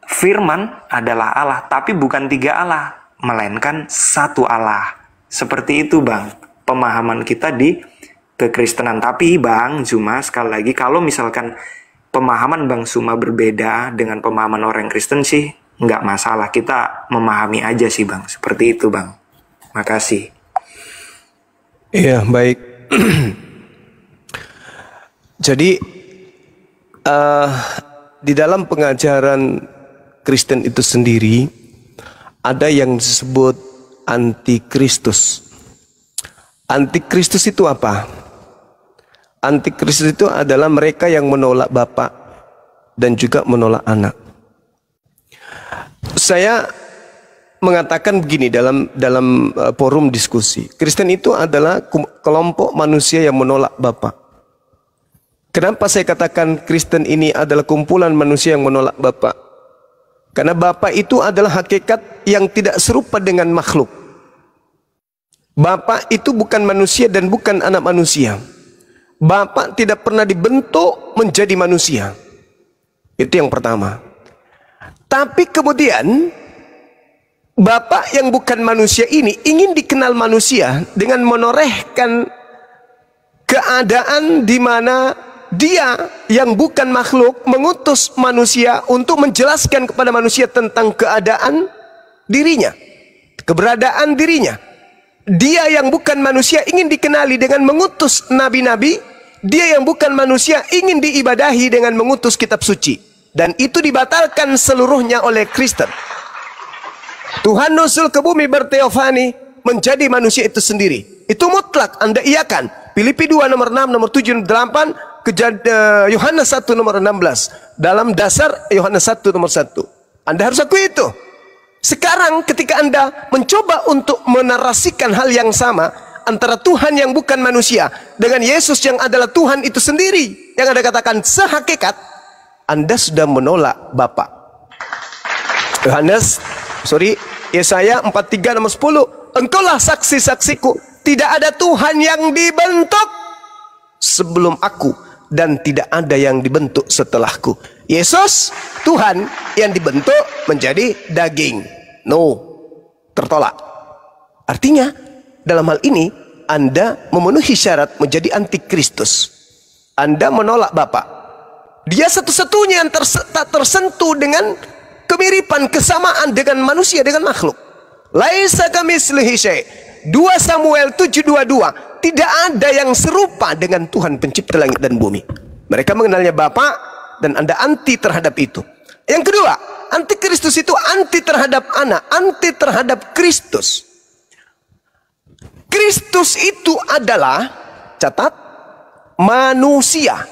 Firman adalah Allah, tapi bukan 3 Allah, melainkan 1 Allah. Seperti itu Bang, pemahaman kita di kekristenan. Tapi Bang Zuma, sekali lagi, kalau misalkan pemahaman Bang Suma berbeda dengan pemahaman orang Kristen sih nggak masalah, kita memahami aja sih Bang, seperti itu Bang. Makasih. Iya, baik. Jadi di dalam pengajaran Kristen itu sendiri ada yang disebut antikristus. Antikristus itu apa? Antikristus itu adalah mereka yang menolak Bapa dan juga menolak Anak. Saya mengatakan begini dalam forum diskusi. Kristen itu adalah kelompok manusia yang menolak Bapa. Kenapa saya katakan Kristen ini adalah kumpulan manusia yang menolak Bapa? Karena Bapa itu adalah hakikat yang tidak serupa dengan makhluk. Bapa itu bukan manusia dan bukan anak manusia. Bapa tidak pernah dibentuk menjadi manusia. Itu yang pertama. Tapi kemudian Bapa yang bukan manusia ini ingin dikenal manusia dengan menorehkan keadaan di mana Dia yang bukan makhluk mengutus manusia untuk menjelaskan kepada manusia tentang keadaan dirinya, keberadaan dirinya. Dia yang bukan manusia ingin dikenali dengan mengutus nabi-nabi. Dia yang bukan manusia ingin diibadahi dengan mengutus kitab suci. Dan itu dibatalkan seluruhnya oleh Kristen. Tuhan nusul ke bumi berteofani menjadi manusia itu sendiri. Itu mutlak, Anda iakan. Filipi 2 nomor 6, nomor 7, 8. Yohanes 1 nomor 16. Dalam dasar Yohanes 1 nomor 1. Anda harus akui itu. Sekarang ketika Anda mencoba untuk menarasikan hal yang sama antara Tuhan yang bukan manusia dengan Yesus yang adalah Tuhan itu sendiri, yang Anda katakan sehakikat, Anda sudah menolak Bapa. Yesaya 43 nomor 10. Engkaulah saksi-saksiku, tidak ada Tuhan yang dibentuk sebelum aku dan tidak ada yang dibentuk setelahku. Yesus Tuhan yang dibentuk menjadi daging. No, tertolak. Artinya dalam hal ini Anda memenuhi syarat menjadi antikristus. Anda menolak Bapa. Dia satu-satunya yang tak tersentuh dengan kemiripan, kesamaan dengan manusia, dengan makhluk. Laisa kamitslihi syai'. 2 Samuel 7:22. Tidak ada yang serupa dengan Tuhan pencipta langit dan bumi. Mereka mengenalnya Bapa dan Anda anti terhadap itu. Yang kedua, antikristus itu anti terhadap Anak, anti terhadap Kristus. Kristus itu adalah, catat, manusia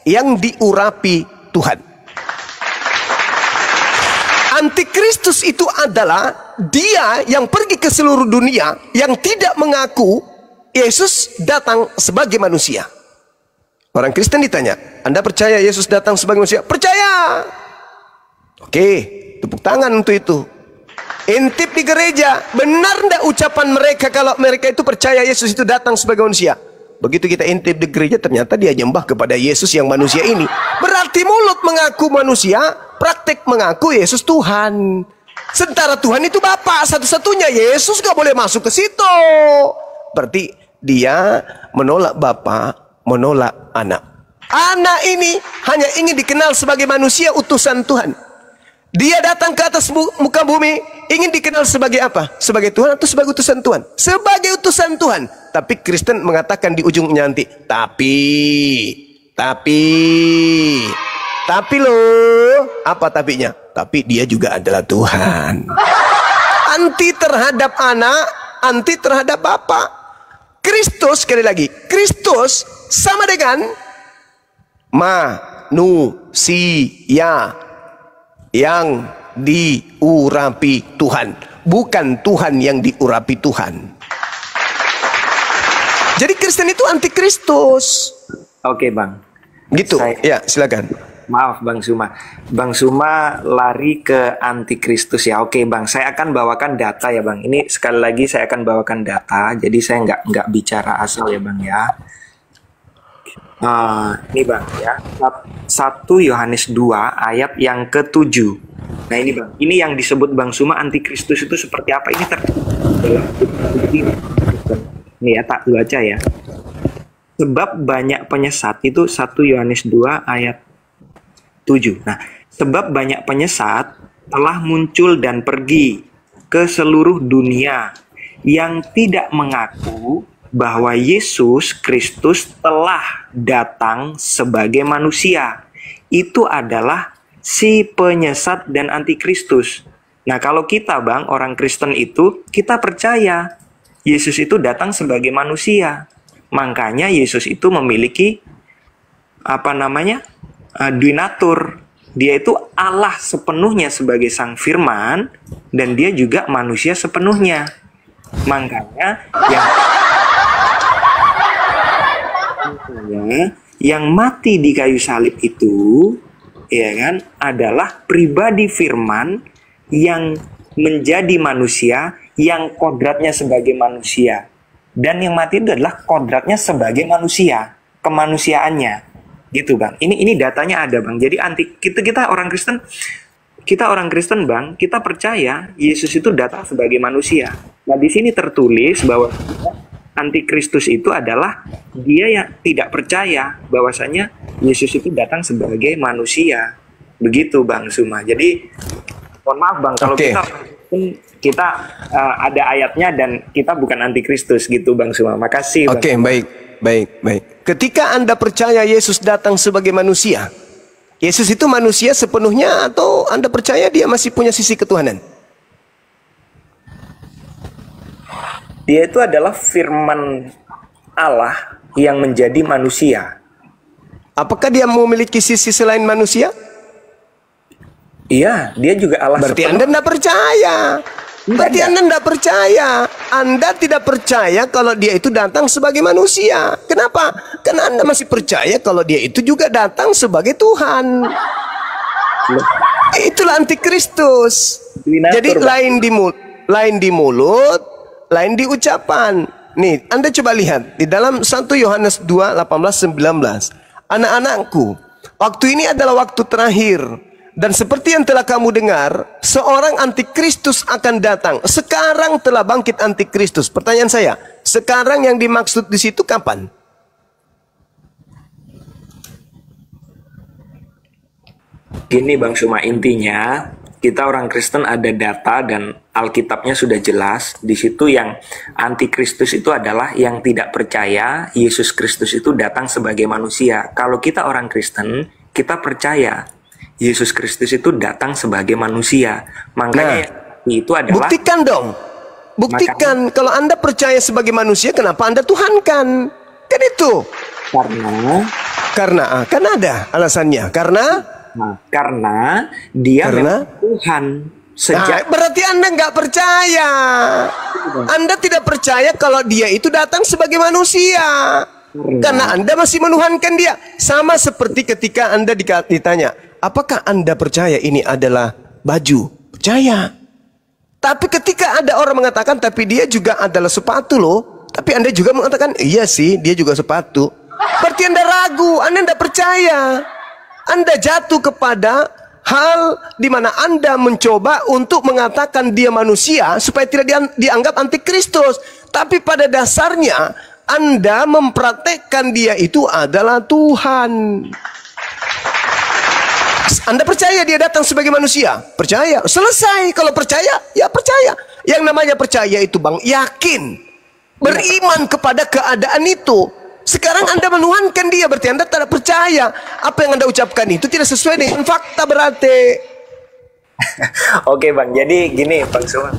yang diurapi Tuhan. Antikristus itu adalah dia yang pergi ke seluruh dunia yang tidak mengaku Yesus datang sebagai manusia. Orang Kristen ditanya, Anda percaya Yesus datang sebagai manusia? Percaya. Oke, tepuk tangan untuk itu. Intip di gereja, benar enggak ucapan mereka kalau mereka itu percaya Yesus itu datang sebagai manusia? Begitu kita intip di gereja, ternyata dia nyembah kepada Yesus yang manusia ini. Berarti mulut mengaku manusia, praktek mengaku Yesus Tuhan. Sementara Tuhan itu Bapa satu-satunya. Yesus gak boleh masuk ke situ. Berarti dia menolak Bapa, menolak Anak. Anak ini hanya ingin dikenal sebagai manusia utusan Tuhan. Dia datang ke atas muka bumi ingin dikenal sebagai apa? Sebagai Tuhan atau sebagai utusan Tuhan? Sebagai utusan Tuhan. Tapi Kristen mengatakan di ujungnya nanti, tapi loh, apa tapinya? Tapi dia juga adalah Tuhan. Anti terhadap Anak, anti terhadap Bapa. Kristus, sekali lagi, Kristus sama dengan manusia yang diurapi Tuhan, bukan Tuhan yang diurapi Tuhan. Jadi Kristen itu antikristus. Oke, Bang. Gitu. Ya, silakan. Maaf Bang Suma. Bang Suma lari ke antikristus ya. Oke Bang, saya akan bawakan data ya Bang. Ini sekali lagi saya akan bawakan data. Jadi saya nggak bicara asal ya Bang ya. Ini Bang ya. 1 Yohanes 2 ayat yang ke-7. Nah ini Bang, ini yang disebut Bang Suma antikristus itu seperti apa? Ini dalam ini ya, tak baca ya. Sebab banyak penyesat, itu 1 Yohanes 2 ayat 7. Nah, sebab banyak penyesat telah muncul dan pergi ke seluruh dunia yang tidak mengaku bahwa Yesus Kristus telah datang sebagai manusia. Itu adalah si penyesat dan antikristus. Nah, kalau kita, Bang, orang Kristen itu, kita percaya Yesus itu datang sebagai manusia. Makanya Yesus itu memiliki duinatur. Dia itu Allah sepenuhnya sebagai Sang Firman, dan dia juga manusia sepenuhnya. Makanya yang mati di kayu salib itu, ya kan, adalah pribadi Firman yang menjadi manusia, yang kodratnya sebagai manusia. Dan yang mati itu adalah kodratnya sebagai manusia, kemanusiaannya, gitu, Bang. Ini datanya ada, Bang. Jadi kita orang Kristen, Bang, kita percaya Yesus itu datang sebagai manusia. Nah, di sini tertulis bahwa antikristus itu adalah dia yang tidak percaya bahwasanya Yesus itu datang sebagai manusia. Begitu, Bang Suma. Jadi mohon maaf, Bang, kalau kita ada ayatnya dan kita bukan antikristus, gitu, Bang Suma. Makasih, Bang. Oke, baik. Ketika Anda percaya Yesus datang sebagai manusia, Yesus itu manusia sepenuhnya atau Anda percaya dia masih punya sisi ketuhanan? Dia itu adalah firman Allah yang menjadi manusia. Apakah dia memiliki sisi selain manusia? Iya, dia juga Allah. Berarti Anda tidak percaya. Berarti Anda tidak percaya. Anda tidak percaya kalau dia itu datang sebagai manusia. Kenapa? Karena Anda masih percaya kalau dia itu juga datang sebagai Tuhan. Itulah antikristus. Jadi lain di mulut, lain di ucapan. Nih, Anda coba lihat di dalam 1 Yohanes 2, 18-19. Anak-anakku, waktu ini adalah waktu terakhir. Dan seperti yang telah kamu dengar, seorang antikristus akan datang. Sekarang telah bangkit antikristus. Pertanyaan saya, sekarang yang dimaksud di situ kapan? Gini, Bang Suma, intinya kita orang Kristen ada data dan Alkitabnya sudah jelas. Di situ yang antikristus itu adalah yang tidak percaya Yesus Kristus itu datang sebagai manusia. Kalau kita orang Kristen, kita percaya Yesus Kristus itu datang sebagai manusia. Makanya itu adalah... Buktikan dong. Buktikan. Kalau Anda percaya sebagai manusia, kenapa Anda tuhankan? Kan itu. Karena ada alasannya. Karena dia memang Tuhan. Berarti Anda nggak percaya. Anda tidak percaya kalau dia itu datang sebagai manusia. Karena Anda masih menuhankan dia. Sama seperti ketika Anda ditanya, apakah Anda percaya ini adalah baju? Percaya. Tapi ketika ada orang mengatakan, tapi dia juga adalah sepatu loh. Tapi Anda juga mengatakan, iya sih, dia juga sepatu. Berarti Anda ragu, Anda tidak percaya. Anda jatuh kepada hal di mana Anda mencoba untuk mengatakan dia manusia supaya tidak dianggap antikristus. Tapi pada dasarnya Anda mempraktekkan dia itu adalah Tuhan. Anda percaya dia datang sebagai manusia? Percaya. Selesai. Kalau percaya, ya percaya. Yang namanya percaya itu, Bang, yakin. Beriman kepada keadaan itu. Sekarang Anda menuhankan dia, berarti Anda tidak percaya. Apa yang Anda ucapkan itu tidak sesuai dengan fakta berarti. Oke, Bang, jadi gini, Bang Suma.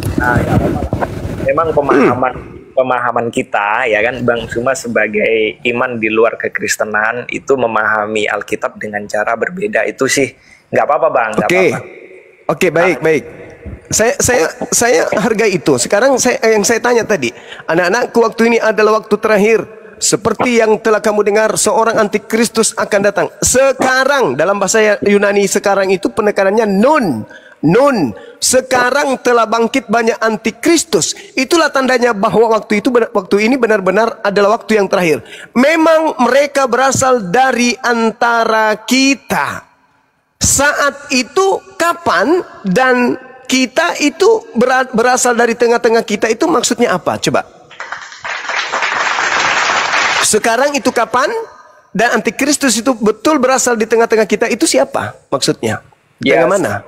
Memang pemahaman kita, ya kan, Bang Suma sebagai iman di luar kekristenan itu memahami Alkitab dengan cara berbeda. Itu sih nggak apa-apa, Bang. Oke, baik. Saya hargai itu. Sekarang yang saya tanya tadi, anak-anakku, waktu ini adalah waktu terakhir. Seperti yang telah kamu dengar, seorang antikristus akan datang. Sekarang, dalam bahasa Yunani sekarang itu penekanannya nun. Sekarang telah bangkit banyak antikristus. Itulah tandanya bahwa waktu ini benar-benar adalah waktu yang terakhir. Memang mereka berasal dari antara kita. Saat itu kapan dan kita itu berasal dari tengah-tengah kita itu maksudnya apa? Coba. Sekarang itu kapan? Dan antikristus itu betul berasal di tengah-tengah kita, itu siapa maksudnya? Yang mana?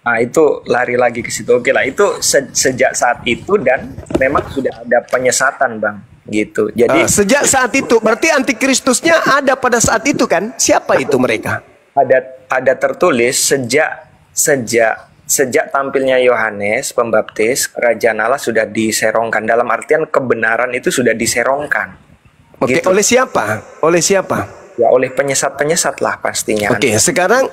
Nah, itu lari lagi ke situ. Oke lah, itu sejak saat itu dan memang sudah ada penyesatan, Bang. gitu. Jadi sejak saat itu berarti antikristusnya ada pada saat itu kan? Siapa itu mereka? ada tertulis sejak tampilnya Yohanes Pembaptis, kerajaan Allah sudah diserongkan. Dalam artian kebenaran itu sudah diserongkan. Oke, Gitu. oleh siapa? Oleh siapa? Ya oleh penyesat-penyesat lah pastinya. Oke, sekarang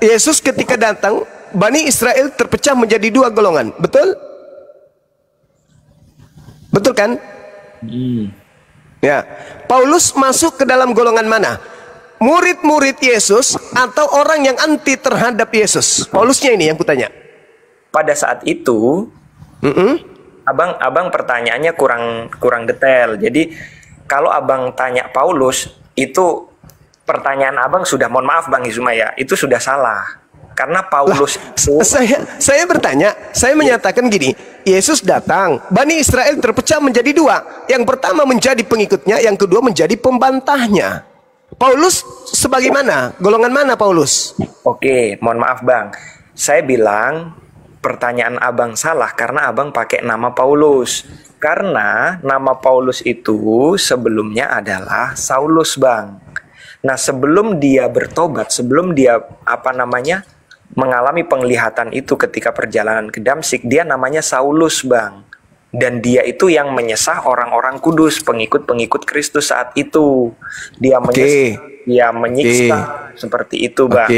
Yesus ketika datang, Bani Israel terpecah menjadi 2 golongan, betul? Betul kan? Ya, Paulus masuk ke dalam golongan mana? Murid-murid Yesus atau orang yang anti terhadap Yesus? Paulusnya ini yang kutanya. Pada saat itu, abang pertanyaannya kurang detail. Jadi kalau abang tanya Paulus, itu pertanyaan abang sudah, mohon maaf Bang Izumaya, itu sudah salah. Karena Paulus itu... Saya bertanya, saya menyatakan gini, Yesus datang, Bani Israel terpecah menjadi 2. Yang pertama menjadi pengikutnya, yang kedua menjadi pembantahnya. Paulus sebagaimana? Golongan mana Paulus? Oke, mohon maaf Bang. Saya bilang pertanyaan abang salah karena abang pakai nama Paulus. Karena nama Paulus itu sebelumnya adalah Saulus Bang. Nah sebelum dia bertobat, sebelum dia mengalami penglihatan itu ketika perjalanan ke Damsik, dia namanya Saulus Bang. Dan dia itu yang menyesah orang-orang kudus, pengikut-pengikut Kristus saat itu. Dia menyesah, dia menyiksa, seperti itu Bang.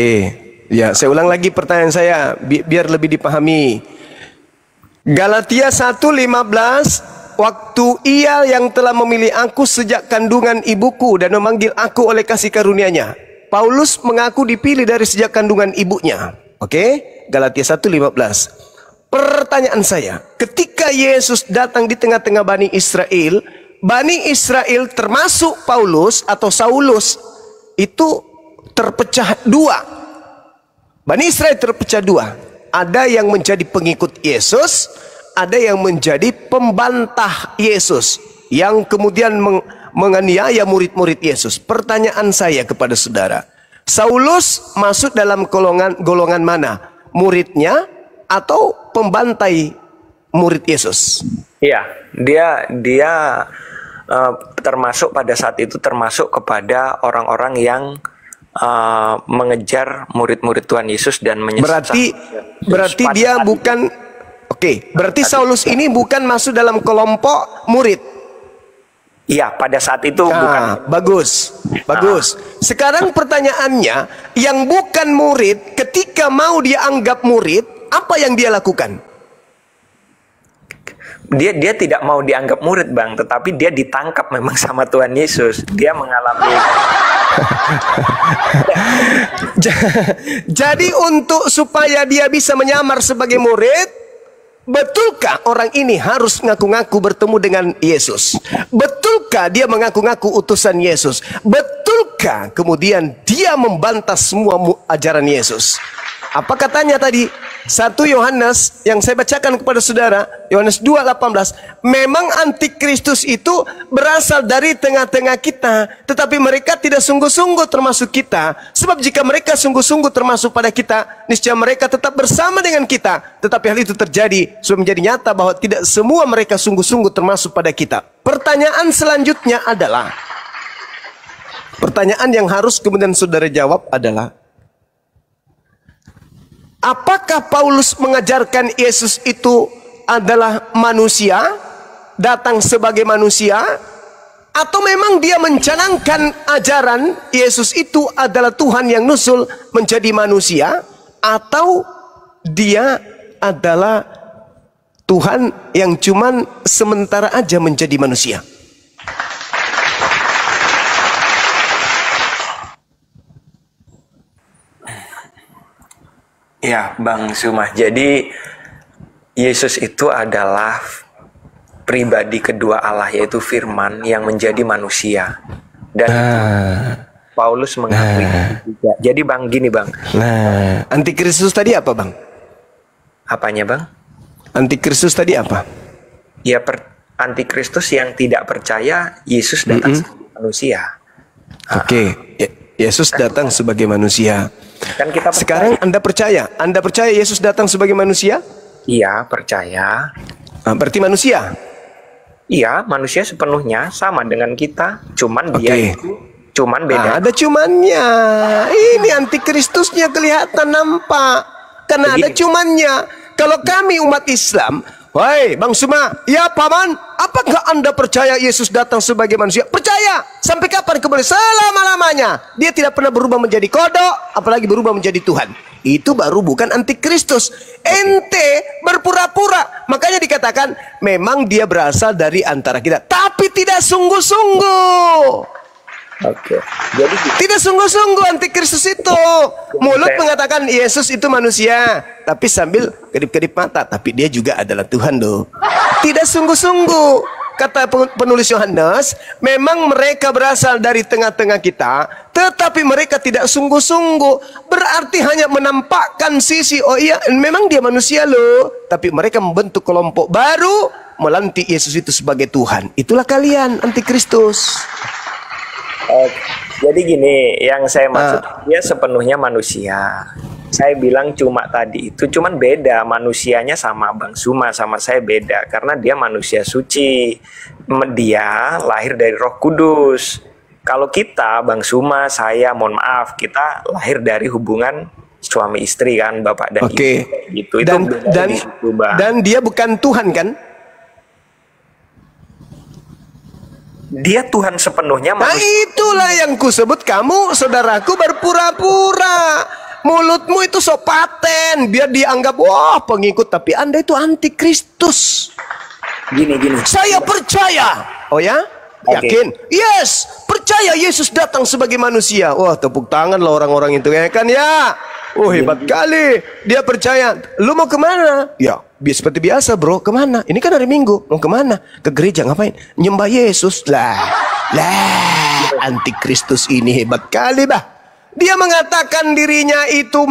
Ya, saya ulang lagi pertanyaan saya biar lebih dipahami. Galatia 1:15, waktu Ia yang telah memilih aku sejak kandungan ibuku dan memanggil aku oleh kasih karunia-Nya. Paulus mengaku dipilih dari sejak kandungan ibunya. Galatia 1:15. Pertanyaan saya, ketika Yesus datang di tengah-tengah Bani Israel termasuk Paulus atau Saulus itu terpecah 2. Bani Israel terpecah 2. Ada yang menjadi pengikut Yesus, ada yang menjadi pembantah Yesus, yang kemudian menganiaya murid-murid Yesus. Pertanyaan saya kepada saudara, Saulus masuk dalam golongan mana? Muridnya atau pembantai murid Yesus? Iya, dia termasuk pada saat itu termasuk kepada orang-orang yang mengejar murid-murid Tuhan Yesus dan menyesat. Berarti dia bukan berarti Saulus ini bukan masuk dalam kelompok murid. Iya, pada saat itu bukan. Bagus. Sekarang pertanyaannya, yang bukan murid ketika mau dia anggap murid, apa yang dia lakukan? Dia tidak mau dianggap murid Bang, tetapi dia ditangkap memang sama Tuhan Yesus. Dia mengalami. Jadi untuk supaya dia bisa menyamar sebagai murid, betulkah orang ini harus ngaku-ngaku bertemu dengan Yesus? Betulkah dia mengaku-ngaku utusan Yesus? Betulkah kemudian dia membantah semua ajaran Yesus? Apa katanya tadi? 1 Yohanes yang saya bacakan kepada saudara, Yohanes 2:18, memang antikristus itu berasal dari tengah-tengah kita, tetapi mereka tidak sungguh-sungguh termasuk kita. Sebab jika mereka sungguh-sungguh termasuk pada kita, niscaya mereka tetap bersama dengan kita. Tetapi hal itu terjadi sudah menjadi nyata bahwa tidak semua mereka sungguh-sungguh termasuk pada kita. Pertanyaan selanjutnya adalah, pertanyaan yang harus kemudian saudara jawab adalah, apakah Paulus mengajarkan Yesus itu adalah manusia, datang sebagai manusia, atau memang dia mencanangkan ajaran Yesus itu adalah Tuhan yang nusul menjadi manusia, atau dia adalah Tuhan yang cuman sementara aja menjadi manusia? Ya, Bang Sumah. Jadi Yesus itu adalah pribadi kedua Allah, yaitu Firman yang menjadi manusia. Dan Paulus mengakui juga. Jadi Bang, gini Bang. Antikristus tadi apa Bang? Apanya Bang? Antikristus tadi apa? Ya, antikristus yang tidak percaya Yesus datang sebagai manusia. Yesus datang sebagai manusia. Kan kita percaya. Sekarang Anda percaya Yesus datang sebagai manusia? Iya, percaya. Berarti manusia. Iya, manusia sepenuhnya sama dengan kita, cuman Oke. dia itu cuman beda. Ada cumannya. Ini antikristusnya kelihatan nampak. Karena ada Begini. cumannya. Kalau kami umat Islam, wahai Bang Suma, ya paman, apakah Anda percaya Yesus datang sebagai manusia? Percaya. Sampai kapan kembali? Selama-lamanya. Dia tidak pernah berubah menjadi kodok, apalagi berubah menjadi Tuhan. Itu baru bukan antikristus. Ente berpura-pura. Makanya dikatakan memang dia berasal dari antara kita, tapi tidak sungguh-sungguh. Oke. Jadi Tidak sungguh-sungguh antikristus itu. Mulut mengatakan Yesus itu manusia, tapi sambil kedip-kedip mata, tapi dia juga adalah Tuhan loh. Tidak sungguh-sungguh. Kata penulis Yohanes, memang mereka berasal dari tengah-tengah kita, tetapi mereka tidak sungguh-sungguh. Berarti hanya menampakkan sisi, oh iya memang dia manusia loh, tapi mereka membentuk kelompok baru, melantik Yesus itu sebagai Tuhan. Itulah kalian antikristus. jadi gini, yang saya maksud dia sepenuhnya manusia. Saya bilang cuma tadi itu cuman beda, manusianya sama Bang Suma sama saya beda karena dia manusia suci. Dia lahir dari Roh Kudus. Kalau kita Bang Suma, saya mohon maaf, kita lahir dari hubungan suami istri kan, bapak dan Oke. ibu gitu. Itu Dan beda dan di situ, Bang. dan dia bukan Tuhan kan? Dia Tuhan sepenuhnya Nah manusia. itulah yang kusebut kamu saudaraku berpura-pura. Mulutmu itu so paten biar dianggap wah pengikut, tapi Anda itu antikristus. Gini. Saya percaya. Oh ya? Oke. Yakin? Yes, percaya Yesus datang sebagai manusia. Wah, tepuk tangan lah orang-orang itu ya kan ya. Oh hebat kali. Dia percaya. Lu mau kemana? Ya, seperti biasa bro. Kemana? Ini kan hari Minggu. Mau kemana? Ke gereja ngapain? Nyembah Yesus lah. Antikristus ini hebat kali bah. Dia mengatakan dirinya itu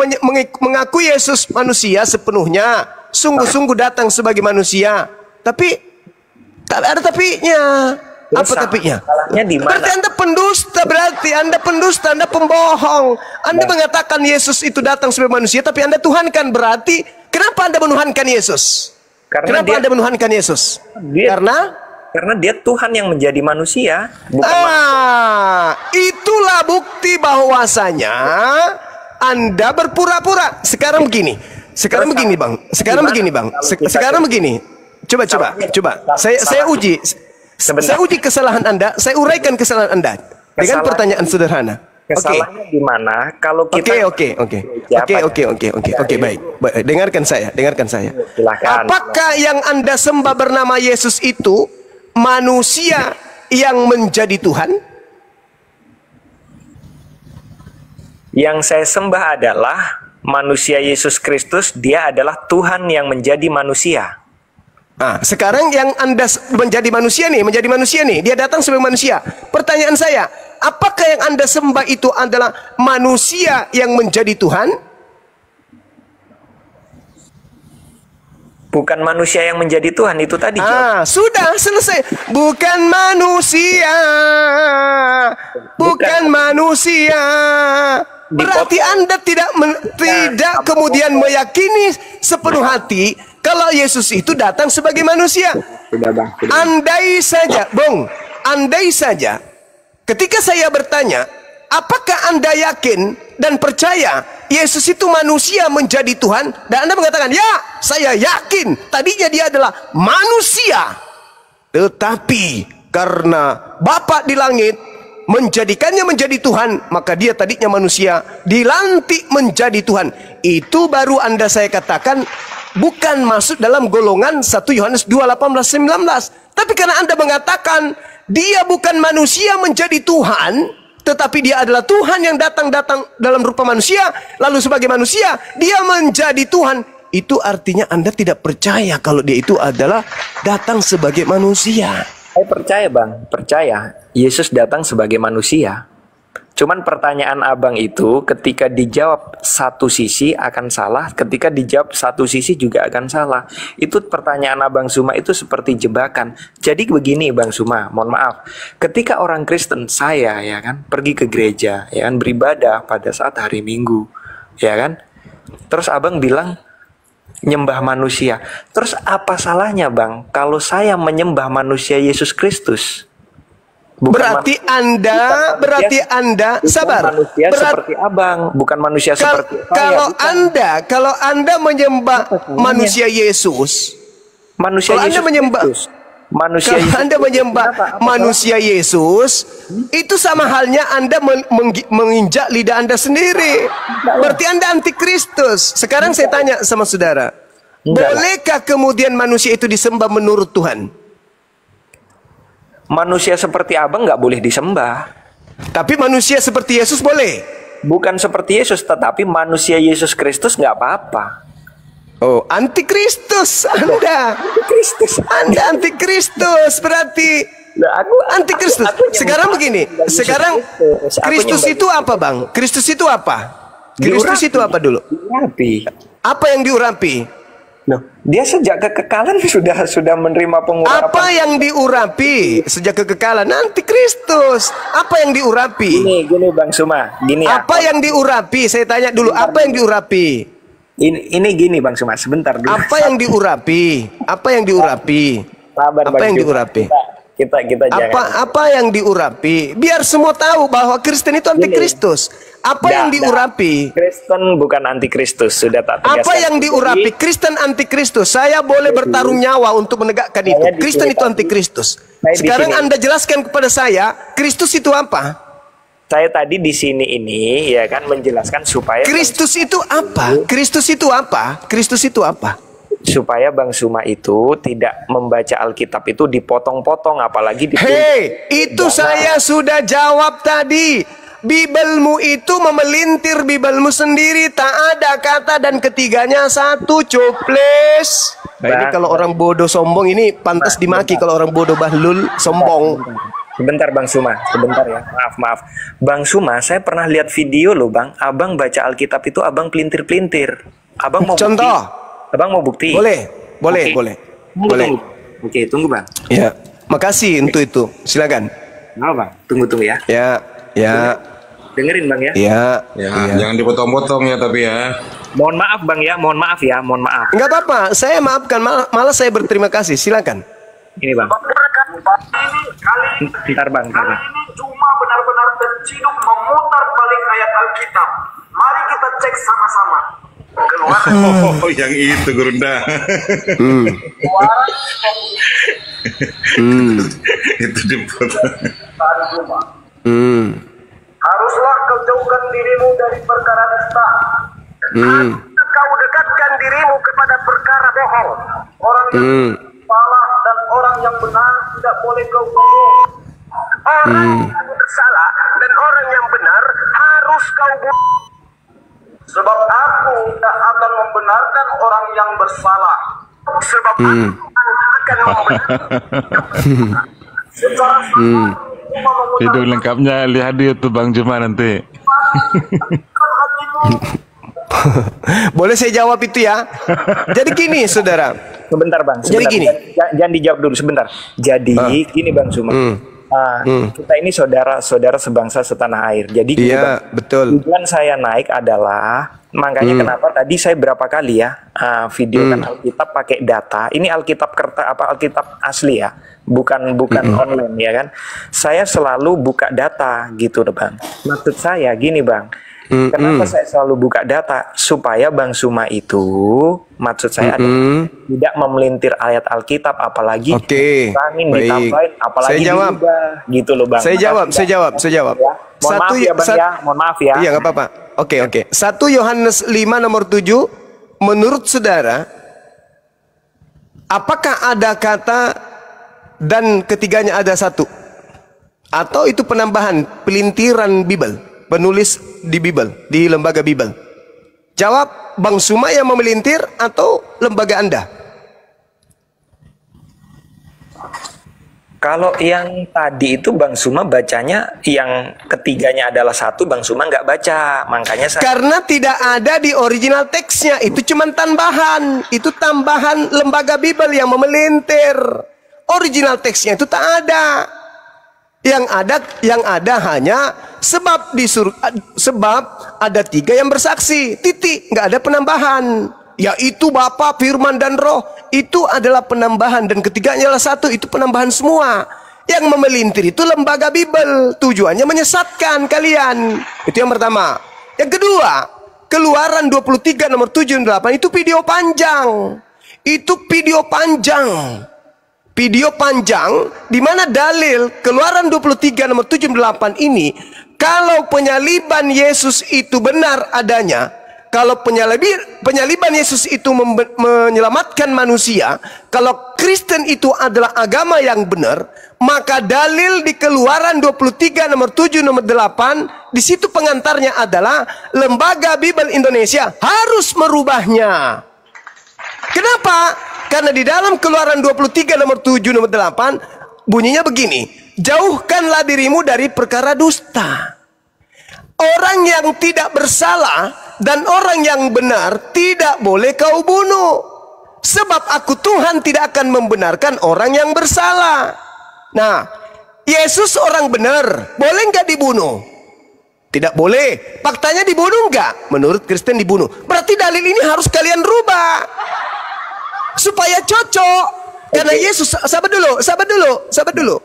mengaku Yesus manusia sepenuhnya. Sungguh-sungguh datang sebagai manusia. Tapi tak ada tapinya. Terus Apa tapinya? salahnya di mana? Berarti Anda pendusta, berarti Anda pendusta, Anda pembohong. Anda mengatakan Yesus itu datang sebagai manusia, tapi Anda tuhankan. Berarti kenapa Anda menuhankan Yesus? Karena Kenapa Anda menuhankan Yesus? Karena dia Tuhan yang menjadi manusia, bukan itulah bukti bahwasanya Anda berpura-pura. Sekarang begini. Sekarang begini, Bang. Sekarang begini, Bang. Sekarang begini. Coba. Saya uji. Sebentar. Saya uji kesalahan Anda. Saya uraikan kesalahan Anda dengan pertanyaan sederhana. Kesalahannya di mana? Kalau kita Oke, baik. Dengarkan saya. Silakan. Apakah yang Anda sembah bernama Yesus itu manusia yang menjadi Tuhan? Yang saya sembah adalah manusia Yesus Kristus, dia adalah Tuhan yang menjadi manusia. Nah, sekarang yang Anda menjadi manusia nih, dia datang sebagai manusia. Pertanyaan saya, apakah yang Anda sembah itu adalah manusia yang menjadi Tuhan? Bukan manusia yang menjadi Tuhan, itu tadi. Sudah selesai. Bukan manusia. Berarti Anda tidak kemudian meyakini sepenuh hati kalau Yesus itu datang sebagai manusia. Sudah, Bang. Andai saja ketika saya bertanya, apakah Anda yakin dan percaya Yesus itu manusia menjadi Tuhan? Dan Anda mengatakan, ya, saya yakin. Tadinya dia adalah manusia. Tetapi karena Bapa di langit menjadikannya menjadi Tuhan, maka dia tadinya manusia, dilantik menjadi Tuhan. Itu baru saya katakan bukan masuk dalam golongan 1 Yohanes 2:18-19. Tapi karena Anda mengatakan dia bukan manusia menjadi Tuhan, tetapi dia adalah Tuhan yang datang dalam rupa manusia, lalu sebagai manusia dia menjadi Tuhan. Itu artinya Anda tidak percaya kalau dia itu adalah datang sebagai manusia. Saya percaya, Bang. Percaya. Yesus datang sebagai manusia. Cuman pertanyaan abang itu ketika dijawab satu sisi akan salah, ketika dijawab satu sisi juga akan salah. Itu pertanyaan abang Suma itu seperti jebakan. Jadi begini Bang Suma, mohon maaf. Ketika orang Kristen, saya ya kan pergi ke gereja, ya kan beribadah pada saat hari Minggu, ya kan. Terus abang bilang, Nyembah manusia. Terus apa salahnya Bang kalau saya menyembah manusia Yesus Kristus? Berarti Anda sabar. Manusia seperti Abang, bukan manusia seperti saya. Kalau Anda menyembah manusia Yesus, manusia Yesus Kristus. Kalau Anda menyembah manusia Yesus, itu sama halnya Anda menginjak lidah Anda sendiri. Berarti Anda antikristus. Sekarang saya tanya sama saudara, bolehkah kemudian manusia itu disembah menurut Tuhan? Manusia seperti Abang nggak boleh disembah. Tapi manusia seperti Yesus boleh? Bukan seperti Yesus, tetapi manusia Yesus Kristus nggak apa-apa. Oh, antikristus Anda. Anda antikristus berarti. Aku antikristus. Sekarang begini. Sekarang Kristus itu apa, Bang? Kristus itu apa? Kristus itu apa dulu? Diurapi. Apa yang diurapi? Loh, dia sejak kekekalan sudah menerima pengurapan. Apa yang diurapi sejak kekekalan? Antikristus. Apa yang diurapi? Gini Bang Suma, gini ya. Apa yang diurapi? Saya tanya dulu, apa yang diurapi? Ini gini Bang Suma, sebentar dulu. Apa yang diurapi? Apa yang diurapi? Sabar, apa Bang yang Suma. diurapi? Kita jangan. Apa yang diurapi? Biar semua tahu bahwa Kristen itu antikristus. Apa yang diurapi? Kristen bukan antikristus, sudah tak tegaskan. Apa yang diurapi? Kristen antikristus. Saya boleh bertaruh nyawa untuk menegakkan itu. Kristen itu antikristus. Sekarang Anda jelaskan kepada saya, Kristus itu apa? Saya tadi di sini ini ya kan menjelaskan supaya Kristus itu apa? Kristus itu apa? Kristus itu apa? Supaya Bang Suma itu tidak membaca Alkitab itu dipotong-potong, apalagi Hei, itu saya sudah jawab tadi. Bibelmu itu memelintir Bibelmu sendiri, tak ada kata dan ketiganya satu, coples. Nah, ini kalau orang bodoh sombong ini pantas dimaki. Kalau orang bodoh bahlul sombong. Sebentar Bang Suma, sebentar ya. Maaf. Bang Suma, saya pernah lihat video loh Bang. Abang baca Alkitab itu abang pelintir-pelintir. Abang mau contoh? Bukti? Abang mau bukti? Boleh. Boleh. Oke, tunggu Bang. Ya, makasih untuk itu. Silakan. Nah, Bang, tunggu ya. Ya. Dengerin Bang ya. Ya. Jangan dipotong-potong ya tapi ya. Mohon maaf Bang ya, mohon maaf. Enggak apa-apa, saya maafkan, malah saya berterima kasih. Silakan. Ini Bang. Bentar Bang. Kali ini cuma benar-benar terciduk memutar balik ayat Alkitab. Mari kita cek sama-sama. Keluar. Oh, yang itu Gurunda. Itu dipotong. Haruslah kau jauhkan dirimu dari perkara dusta. Kau dekatkan dirimu kepada perkara bohong. Orang yang salah dan orang yang benar tidak boleh kau bunuh. Orang yang bersalah dan orang yang benar harus kau bunuh. Sebab aku tidak akan membenarkan orang yang bersalah. Sebab aku akan membenarkan. Secara Video lengkapnya lihat di YouTube Bang Juma nanti. Boleh saya jawab itu ya? Jadi gini saudara. Sebentar Bang. Jadi gini. Jangan dijawab dulu sebentar. Jadi gini Bang Suma. Kita ini saudara-saudara sebangsa setanah air. Jadi gini Bang, betul. tujuan saya naik adalah makanya kenapa tadi saya berapa kali ya videokan Alkitab pakai data. Ini Alkitab Alkitab asli ya, bukan online ya kan. Saya selalu buka data gitu Bang. Maksud saya gini Bang. Kenapa saya selalu buka data? Supaya Bang Suma itu, maksud saya adalah tidak memelintir ayat Alkitab, apalagi ditambahin, apalagi diubah, gitu loh Bang. Saya jawab. Ya. Mohon maaf ya. Iya, nggak apa-apa. Oke. 1 Yohanes 5 nomor 7, menurut saudara, apakah ada kata dan ketiganya ada satu? Atau itu penambahan, pelintiran Bible? Penulis di Bible, di lembaga Bible. Jawab, Bang Suma yang memelintir atau lembaga Anda? Kalau yang tadi itu Bang Suma bacanya yang ketiganya adalah satu, Bang Suma nggak baca, makanya saya... Karena tidak ada di original teksnya, itu cuma tambahan. Itu tambahan lembaga Bible yang memelintir. Original teksnya itu tak ada. Yang ada hanya sebab ada 3 yang bersaksi, titik, nggak ada penambahan. yaitu Bapa, Firman, dan Roh. Itu adalah penambahan, dan ketiganya adalah satu, itu penambahan semua. Yang memelintir itu lembaga Bible, tujuannya menyesatkan kalian. Itu yang pertama. Yang kedua, Keluaran 23 nomor 7 dan 8 itu video panjang. Itu video panjang. Video panjang di mana dalil Keluaran 23 nomor 7 dan 8 ini, kalau penyaliban Yesus itu benar adanya, kalau penyaliban Yesus itu menyelamatkan manusia, kalau Kristen itu adalah agama yang benar, maka dalil di Keluaran 23 nomor 7 nomor 8, di situ pengantarnya adalah Lembaga Bible Indonesia harus merubahnya. Kenapa? Karena di dalam Keluaran 23 nomor 7 nomor 8 bunyinya begini, jauhkanlah dirimu dari perkara dusta. Orang yang tidak bersalah dan orang yang benar tidak boleh kau bunuh. Sebab aku Tuhan tidak akan membenarkan orang yang bersalah. Nah, Yesus orang benar, boleh nggak dibunuh? Tidak boleh. Faktanya dibunuh nggak? Menurut Kristen dibunuh. Berarti dalil ini harus kalian rubah supaya cocok. Karena Yesus, sabar dulu.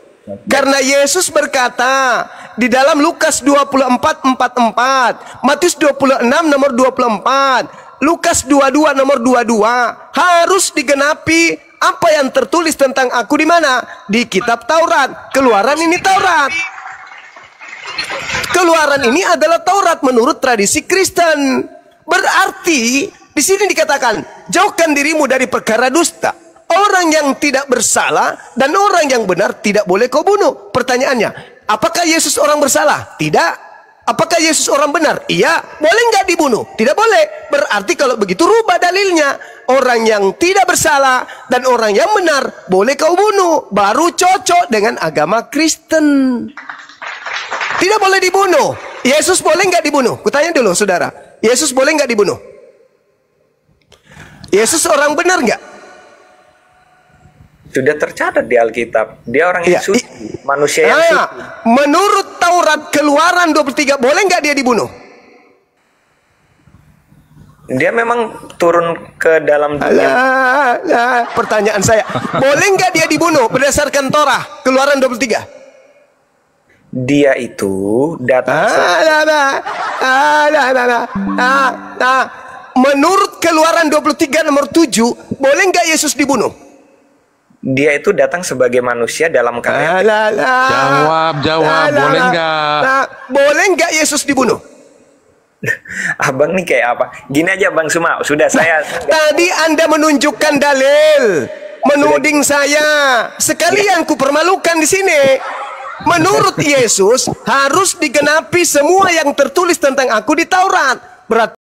Karena Yesus berkata di dalam Lukas 24:44, Matius 26 nomor 24, Lukas 22 nomor 22, harus digenapi apa yang tertulis tentang aku di mana? Di kitab Taurat. Keluaran ini Taurat. Keluaran ini adalah Taurat menurut tradisi Kristen. Berarti di sini dikatakan, jauhkan dirimu dari perkara dusta. Orang yang tidak bersalah dan orang yang benar tidak boleh kau bunuh. Pertanyaannya, apakah Yesus orang bersalah? Tidak. Apakah Yesus orang benar? Iya. Boleh nggak dibunuh? Tidak boleh. Berarti kalau begitu rubah dalilnya. Orang yang tidak bersalah dan orang yang benar boleh kau bunuh. Baru cocok dengan agama Kristen. Tidak boleh dibunuh. Yesus boleh nggak dibunuh? Kutanya dulu saudara. Yesus boleh nggak dibunuh? Yesus orang benar nggak? Sudah tercatat di Alkitab. Dia orang yang suci, manusia yang suci. Menurut Taurat Keluaran 23, boleh nggak dia dibunuh? Dia memang turun ke dalam dunia. Pertanyaan saya, boleh nggak dia dibunuh berdasarkan Torah Keluaran 23? Dia itu datang. Menurut Keluaran 23 nomor 7, boleh nggak Yesus dibunuh? Dia itu datang sebagai manusia dalam keadaan. Jawab, boleh nggak? Boleh nggak Yesus dibunuh? Abang nih kayak apa? Gini aja Bang Suma, sudah saya. Tadi Anda menunjukkan dalil, menuding saya. Sekalian ku permalukan di sini. Menurut Yesus harus digenapi semua yang tertulis tentang aku di Taurat. Berarti